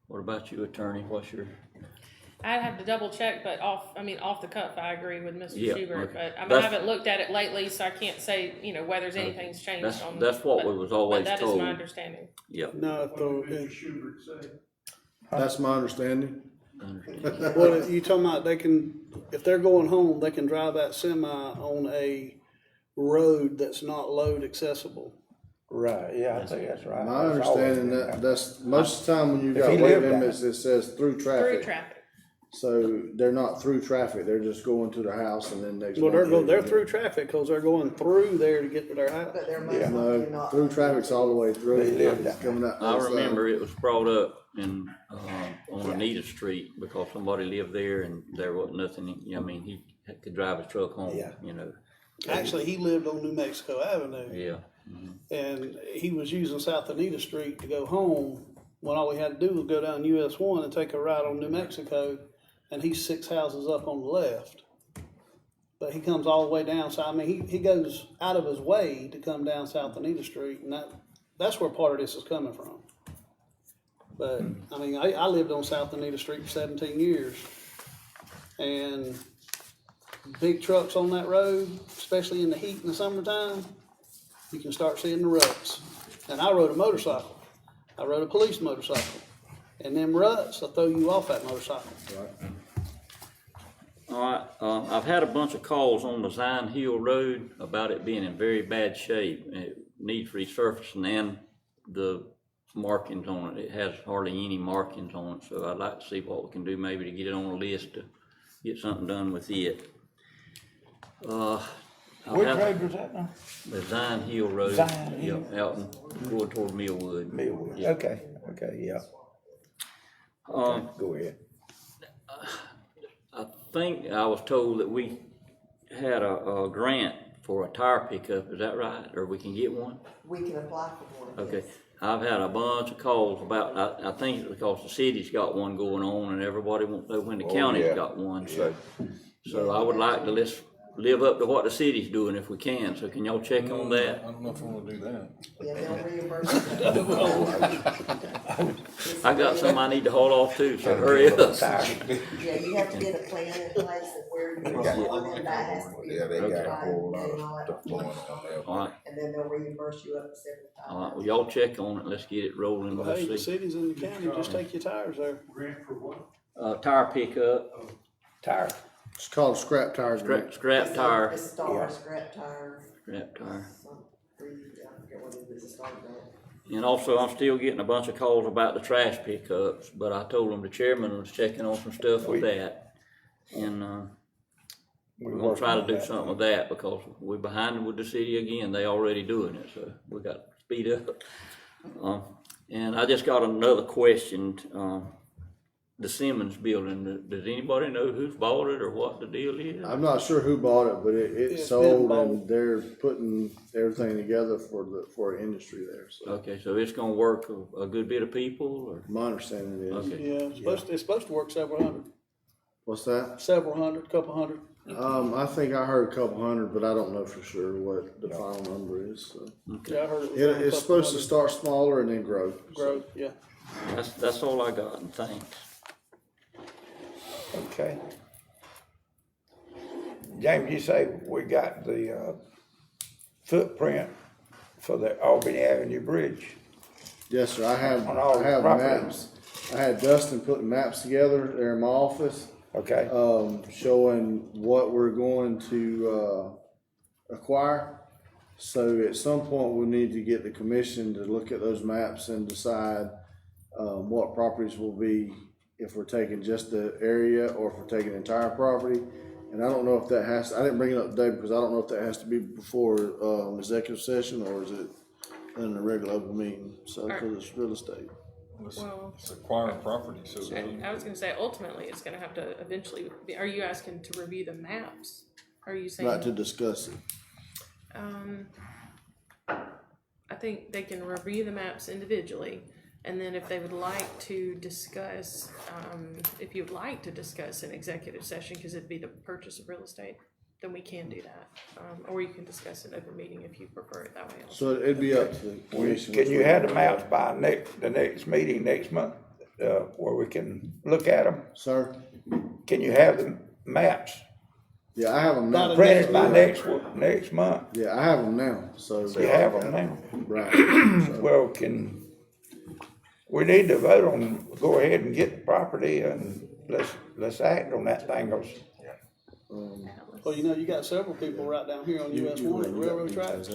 What about you, attorney? What's your? I'd have to double check, but off the cuff, I agree with Mr. Yeah, Schubert, okay. but I haven't looked at it lately, so I can't say, whether anything's changed on. That's what we was always But that told. is my understanding. Yeah. No, That's my understanding. what you talking about? They can, if they're going home, they can drive that semi on a road that's not load accessible. Right, yeah, I think that's right. My understanding that's most of the time when you If got he weight lived limits, it says through traffic. Through traffic. So they're not through traffic, they're just going to the house and then next. Well, they're through traffic because they're going through there to get to their house. But they're most Yeah. likely No, not. through traffic's all the way through. They live It's coming out the I other side. remember it was brought up in, on Anita Street because somebody lived there and there wasn't nothing, I mean, he could drive his truck home, Yeah. Actually, he lived on New Mexico Avenue. Yeah. And he was using South Anita Street to go home, when all we had to do was go down US 1 and take a ride on New Mexico, and he's 6 houses up on the left. But he comes all the way down, so I mean, he goes out of his way to come down South Anita Street, and that's where part of this is coming from. But, I mean, I lived on South Anita Street for 17 years, and big trucks on that road, especially in the heat in the summertime, you can start seeing the ruts. And I rode a motorcycle. I rode a police motorcycle. And them ruts will throw you off that motorcycle. All right, I've had a bunch of calls on the Zion Hill Road about it being in very bad shape. It needs resurfacing and the markings on it. It has hardly any markings on it, so I'd like to see what we can do maybe to get it on a list to get something done with it. Which road was that now? The Zion Hill Road. Zion Hill. Yeah, out going toward Millwood. Millwood, Yeah. okay, yeah. Okay, go ahead. I think I was told that we had a grant for a tire pickup, is that right? Or we can get one? We can apply for one. Okay, I've had a bunch of calls about, I think it's because the city's got one going on and everybody wants to know when the county's got one, so I would like to let's live up to what the city's doing if we can, so can y'all check on that? I don't know if I wanna do that. Yeah, they'll reimburse I got some I need to hold off too, so hurry up. Yeah, you have to get a plan in place of where you're going, and that has to be. Yeah, they got a whole lot and all of that. stuff going on there. All right, And then they'll reimburse you up to all right, $75. well, y'all check on it, let's get it rolling, Well, let's hey, the see. city's in the county, just take your tires there. Grant for what? Tire pickup, Tire. It's called scrap tires. scrap tire, It's Star Scrap Tire. scrap tire. I forget what it is, it's Star Grant. And also, I'm still getting a bunch of calls about the trash pickups, but I told them the chairman was checking on some stuff with that. And, we're gonna try to do something with that because we're behind with the city again. They already doing it, so we got speed up. And I just got another question. The Simmons building, does anybody know who's bought it or what the deal is? I'm not sure who bought it, but it It's sold been and they're putting everything together for industry there, so. Okay, so it's gonna work a good bit of people, or? My understanding is. Okay. Yeah, it's supposed to work several hundred, What's that? several hundred, couple hundred. I think I heard a couple hundred, but I don't know for sure what the final number is, so. Yeah, I heard it was. It's supposed to start smaller and then grow. Grow, yeah. That's all I got, and thanks. Okay. James, you say we got the, footprint for the Albany Avenue Bridge? Yes, sir, I have On all the properties. maps. I had Dustin putting maps together there in my office. Okay. Showing what we're going to, acquire. So at some point, we'll need to get the commission to look at those maps and decide, what properties will be, if we're taking just the area or if we're taking the entire property. And I don't know if that has, I didn't bring it up today because I don't know if that has to be before, executive session or is it in a regular open meeting, so, because it's real estate. Well, It's acquiring property, so. I was gonna say, ultimately, it's gonna have to eventually, are you asking to review the maps? Are you saying? Not to discuss it. I think they can review the maps individually, and then if they would like to discuss, if you'd like to discuss an executive session, because it'd be the purchase of real estate, then we can do that. Or you can discuss it open meeting if you prefer it that way. So it'd be up to the commission. Can you have the maps by the next meeting next month, where we can look at them? Sir? Can you have the maps Yeah, I have them now. printed by next month? Yeah, I have them now, so. You have them now? Right. Well, we need to vote on, go ahead and get the property and let's act on that thing. Well, you got several people right down here on US one at railroad tracks.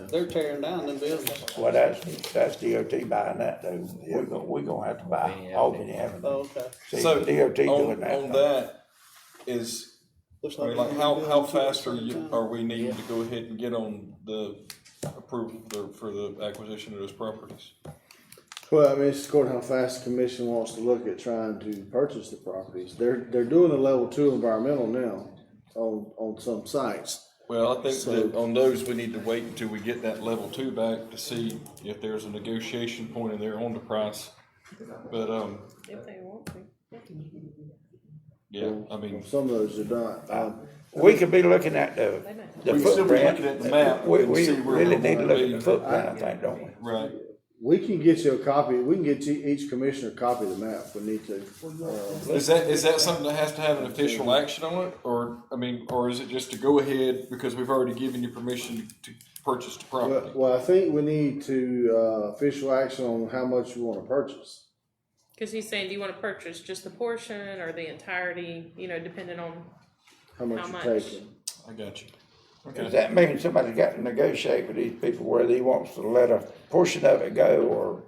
They're tearing down them buildings. Well, that's DOT buying that though. We're gonna have to buy Albany Avenue. Oh, okay. See, So, DOT doing that. on that is, Looks I mean, like like, how fast are we needing to go ahead and get on the approval for the acquisition of those properties? Well, I mean, it's according to how fast the commission wants to look at trying to purchase the properties. They're doing a level 2 environmental now on some sites. Well, I think that on those, we need to wait until we get that level 2 back to see if there's a negotiation point in there on the price. But, If they want to. yeah, I mean, Some of those are not. We could be looking at the we can still be footprint. looking at the map We and see where really we're need to gonna look be. at the footprint, I think, don't we? Right. We can get you a copy, we can get each commissioner a copy of the map if we need to. Is that something that has to have an official action on it, or, I mean, or is it just to go ahead because we've already given you permission to purchase the property? Well, I think we need to, official action on how much you wanna purchase. Because he's saying, do you want to purchase just the portion or the entirety, depending on How much How you're much? taking. I got you. Does Okay. that mean somebody's got to negotiate with these people whether he wants to let a portion of it go or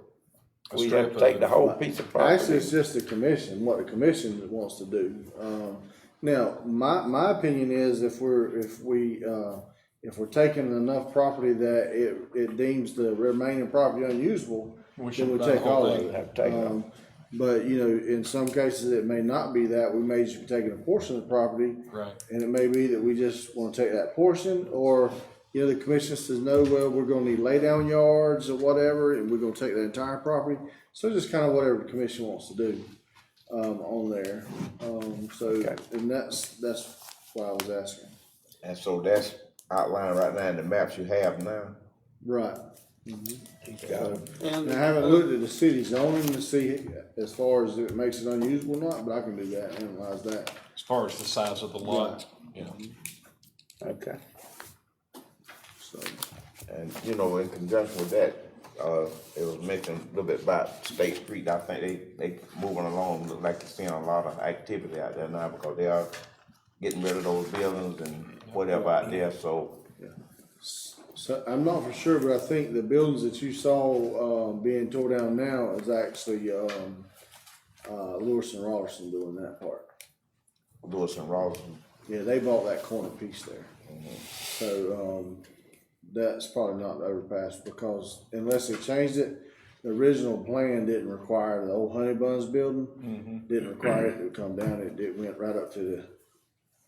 we have to take the whole piece of property? Actually, it's just the commission, what the commission wants to do. Now, my opinion is if we're taking enough property that it deems the remaining property unusable, then we take all of it. But, in some cases, it may not be that. We may just be taking a portion of the property. Right. And it may be that we just want to take that portion, or, the commission says, no, well, we're gonna need lay down yards or whatever, and we're gonna take the entire property. So just kind of whatever the commission wants to do, on there. And that's why I was asking. And so that's outlined right now in the maps you have now. Right. And I haven't looked at the city zoning to see as far as it makes it unusable or not, but I can do that, analyze that. As far as the size of the lot, yeah. Okay. So, And, in conjunction with that, it was mentioned a little bit about State Street. I think they moving along, look like they're seeing a lot of activity out there now because they are getting rid of those buildings and whatever out there, so. So I'm not for sure, but I think the buildings that you saw, being tore down now is actually, Lewis and Rollerson doing that part. Lewis and Rollerson. Yeah, they bought that corner piece there. So, that's probably not the overpass, because unless they changed it, the original plan didn't require the old Honey Buns building, didn't require it to come down, it went right up to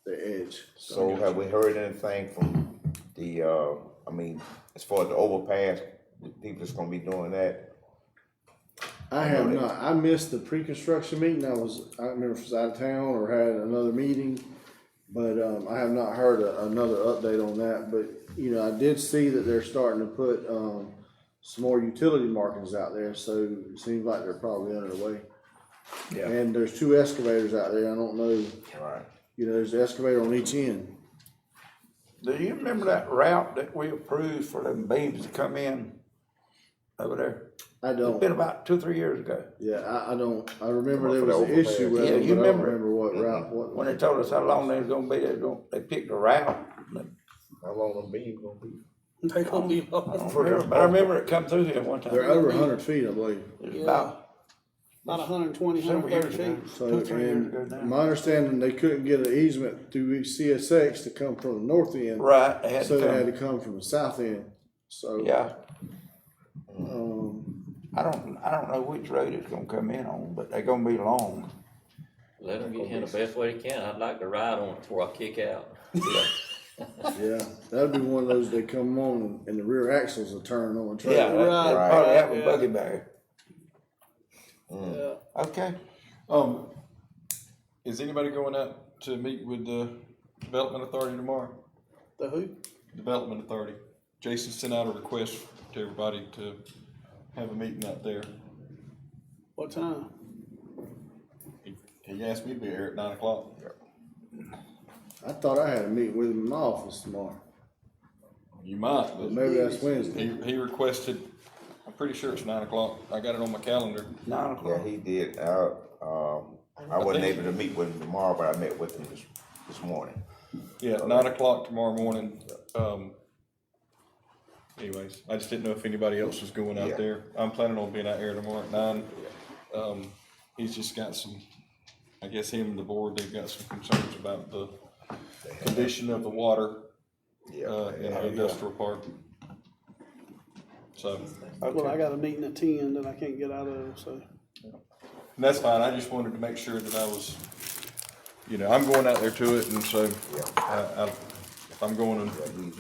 the edge. So have we heard anything from the, I mean, as far as the overpass, the people that's gonna be doing that? I have not. I missed the pre-construction meeting. I remember if I was out of town or had another meeting, but I have not heard another update on that. But you know, I did see that they're starting to put some more utility markings out there, so it seems like they're probably underway. Yeah. And there's 2 excavators out there. I don't know. Right. You know, there's an excavator on each end. Do you remember that route that we approved for them beams to come in over there? I don't. It's been about 2 or 3 years ago. Yeah, I don't. I remember there was an issue with it, you but remember, I don't remember what route. When they told us how long they was gonna be, they picked a route. How long them beams gonna be? They gonna be But I remember it come through here one time. They're over 100 feet, I believe. It's about 120, several 130 years ago. feet. So, 2 or 3 years ago and now. my understanding, they couldn't get an easement through CSX to come from the north end. Right, they had So to they had come. to come from the south end, so. Yeah, Um, I don't know which road it's gonna come in on, but they're gonna be long. Let them get in the best way they can. I'd like to ride on it before I kick out. yeah, that'd be one of those, they come on and the rear axles will turn on the trailer. Yeah, that Right, probably have a yeah. buggy barrier. Yeah. Okay. Is anybody going out to meet with the Development Authority tomorrow? The who? Development Authority. Jason sent out a request to everybody to have a meeting out there. What time? He asked me to be here at 9 o'clock. I thought I had a meeting with him in my office tomorrow, You might, but but maybe that's Wednesday. he requested, I'm pretty sure it's 9 o'clock. I got it on my calendar. 9 o'clock. Yeah, he did. I wasn't able to meet with him tomorrow, but I met with him this morning. Yeah, 9 o'clock tomorrow morning. Anyways, I just didn't know if anybody else was going out there. I'm planning on being out there tomorrow at 9. He's just got some, I guess him and the board, they've got some concerns about the condition of the water in the industrial park. So. Well, I got a meeting at 10 that I can't get out of, so. And that's fine. I just wanted to make sure that I was, I'm going out there to it, and so if I'm going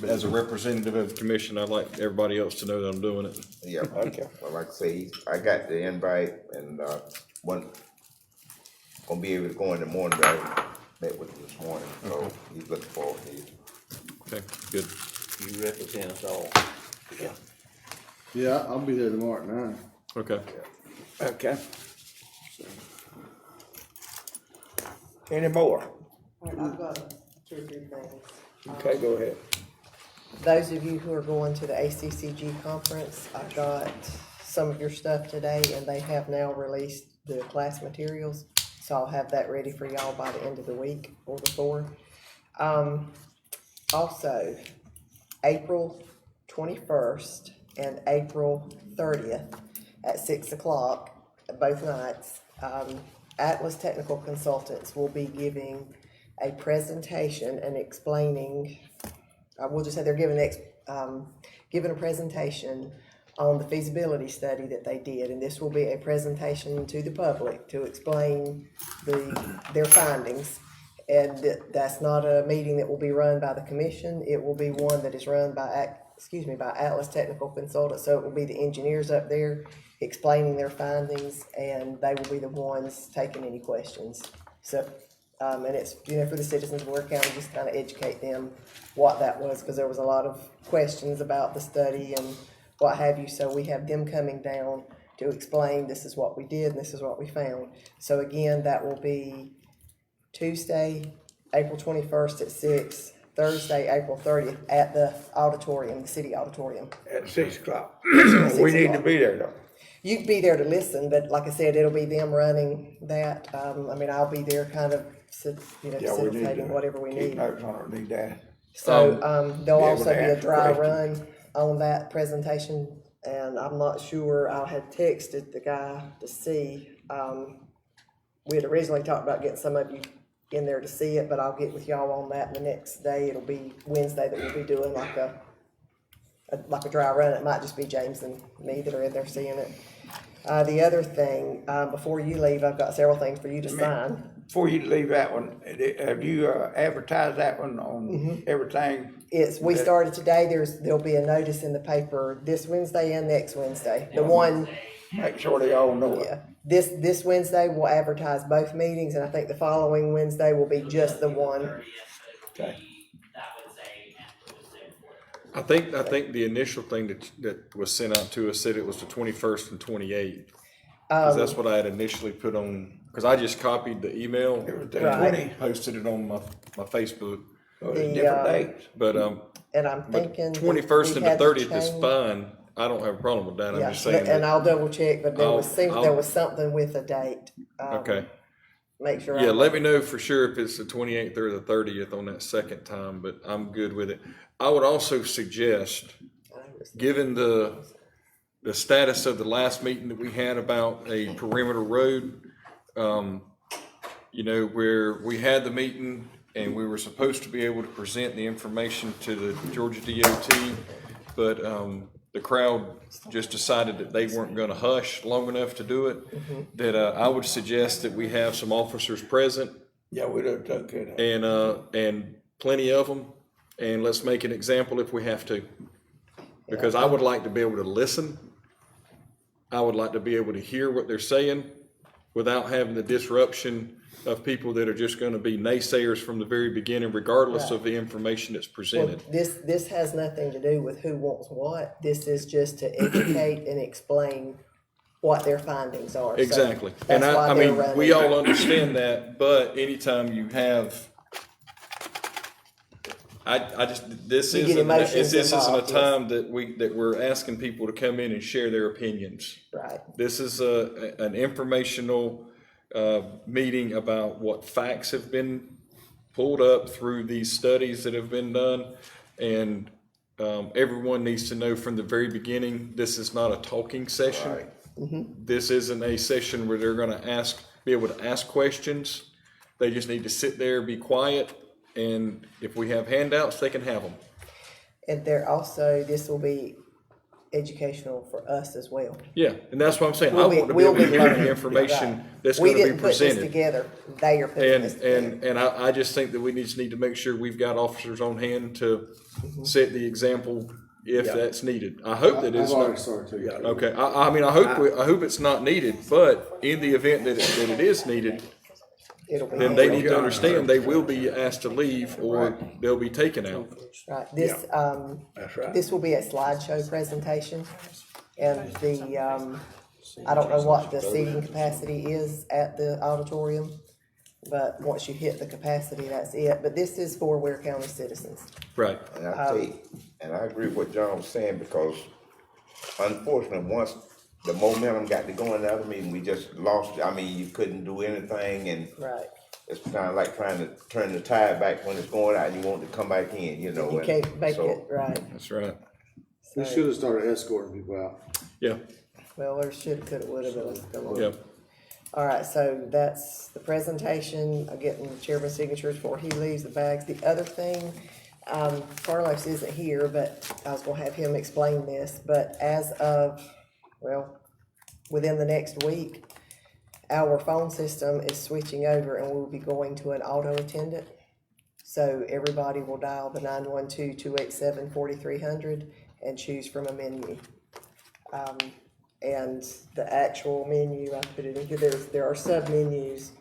as a representative of the commission, I'd like everybody else to know that I'm doing it. Yeah, okay. Well, like I say, I got the invite and, wasn't gonna be able to go in the morning, but I met with him this morning, so he's looking forward to it. Okay, good. You represent us all. Yeah, I'll be there tomorrow at 9. Okay. Okay. Any more? I've got 2 or 3 things. Okay, go ahead. Those of you who are going to the ACCG conference, I've got some of your stuff today, and they have now released the class materials. So I'll have that ready for y'all by the end of the week or before. Also, April 21st and April 30th at 6 o'clock, both nights, Atlas Technical Consultants will be giving a presentation and explaining, we'll just say they're giving a presentation on the feasibility study that they did, and this will be a presentation to the public to explain their findings. And that's not a meeting that will be run by the commission. It will be one that is run by Atlas Technical Consultants. So it will be the engineers up there explaining their findings, and they will be the ones taking any questions. So, and it's, for the citizens of Ware County, just kind of educate them what that was, because there was a lot of questions about the study and what have you. So we have them coming down to explain, this is what we did and this is what we found. So again, that will be Tuesday, April 21st at 6, Thursday, April 30th at the auditorium, the city auditorium. At 6 o'clock. We need to be there though. You can be there to listen, but like I said, it'll be them running that. I'll be there kind of, facilitating whatever we need. Keep notes on it, need that. So, there'll be able also to be a ask dry questions. run on that presentation, and I'm not sure, I had texted the guy to see, we had originally talked about getting some of you in there to see it, but I'll get with y'all on that the next day. It'll be Wednesday that we'll be doing like a like a dry run, it might just be James and me that are in there seeing it. The other thing, before you leave, I've got several things for you to sign. Before you leave that one, have you advertised that one on everything? We started today, there'll be a notice in the paper this Wednesday and next Wednesday. The one, Make sure they all know it. yeah, this Wednesday we'll advertise both meetings, and I think the following Wednesday will be just the one. Okay. I think the initial thing that was sent out to us said it was the 21st and 28th. Cause that's what I had initially put on, cause I just copied the email and posted it on my Facebook. Different dates. But, And I'm thinking. 21st and the 30th is fine. I don't have a problem with that. I'm just saying. And I'll double check, but there was something with a date. Okay. Make sure. Yeah, let me know for sure if it's the 28th or the 30th on that second time, but I'm good with it. I would also suggest, given the status of the last meeting that we had about a perimeter road, where we had the meeting and we were supposed to be able to present the information to the Georgia DOT, but the crowd just decided that they weren't going to hush long enough to do it, that I would suggest that we have some officers present. Yeah, we don't take it. And plenty of them, and let's make an example if we have to. Because I would like to be able to listen. I would like to be able to hear what they're saying without having the disruption of people that are just going to be naysayers from the very beginning, regardless of the information that's presented. Well, this has nothing to do with who wants what. This is just to educate and explain what their findings are. Exactly. So that's and why I mean, running. we all understand that, but anytime you have, this isn't a time that we're asking people to come in and share their opinions. Right. This is an informational meeting about what facts have been pulled up through these studies that have been done, and everyone needs to know from the very beginning, this is not a talking session. Right. This isn't a session where they're going to be able to ask questions. They just need to sit there, be quiet, and if we have handouts, they can have them. And this will be educational for us as well. Yeah, and that's what I'm saying. I want to be able to hear the information that's going to be presented. We didn't put this together. They are putting this together. And I just think that we just need to make sure we've got officers on hand to set the example if that's needed. I hope that it's not. Okay, I mean, I hope it's not needed, but in the event that it is needed, then they need to understand they will be asked to leave or they'll be taken out. Right. This will be a slideshow presentation, and I don't know what the seating capacity is at the auditorium, but once you hit the capacity, that's it. But this is for Ware County citizens. Right. And I agree with what John was saying, because unfortunately, once the momentum got to go in the other meeting, we just lost. I mean, you couldn't do anything, and it's kind of like trying to turn the tide back when it's going out and you want to come back in, You can't make it right. That's right. We should have started escorting people out. Yeah. Well, there should, could, would have, but let's go on. Yeah. All right, so that's the presentation. I'm getting the chairman's signatures before he leaves, the bags. The other thing, Carlos isn't here, but I was gonna have him explain this, but as of, within the next week, our phone system is switching over and we'll be going to an auto attendant. So everybody will dial the 912-287-4300 and choose from a menu. And the actual menu, I put it in here, there are sub-menus,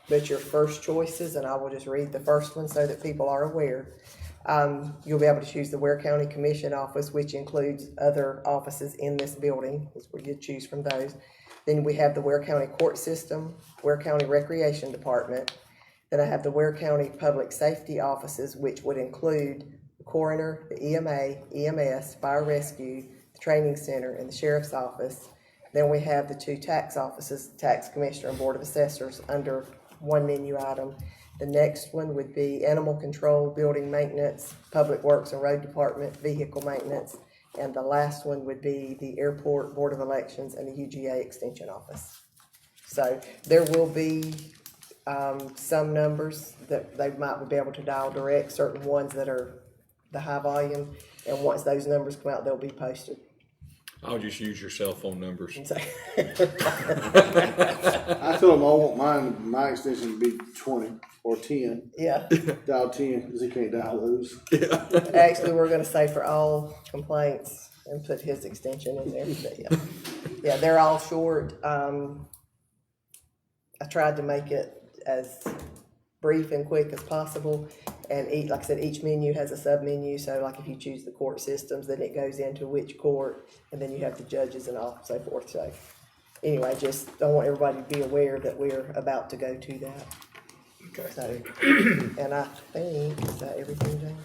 but your first choices, and I will just read the first one so that people are aware. You'll be able to choose the Ware County Commission office, which includes other offices in this building, is where you choose from those. Then we have the Ware County Court System, Ware County Recreation Department. Then I have the Ware County Public Safety offices, which would include the coroner, the EMA, EMS, Fire Rescue, the Training Center, and the Sheriff's Office. Then we have the two tax offices, Tax Commissioner and Board of Assessors, under one menu item. The next one would be Animal Control, Building Maintenance, Public Works and Road Department, Vehicle Maintenance. And the last one would be the Airport, Board of Elections, and the UGA Extension Office. So there will be some numbers that they might be able to dial direct, certain ones that are the high volume. And once those numbers come out, they'll be posted. I'll just use your cell phone numbers. So- I told him I want my extension to be 20 or 10. Yeah. Dial 10, because he can't dial those. Actually, we're gonna say for all complaints and put his extension in there, but yeah. Yeah, they're all short. I tried to make it as brief and quick as possible. And like I said, each menu has a sub-menu, so like if you choose the court systems, then it goes into which court, and then you have the judges and all, so forth, so. Anyway, just, I want everybody to be aware that we're about to go to that. Okay. So, and I think, is that everything, James?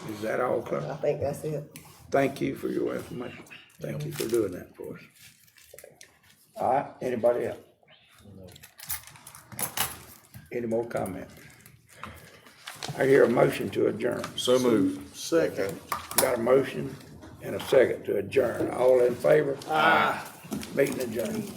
Is that all, Clark? I think that's it. Thank you for your information. Thank you for doing that for us. All right, anybody else? Any more comments? I hear a motion to adjourn. So moved. Second. Got a motion and a second to adjourn. All in favor? Aye. Meeting adjourned.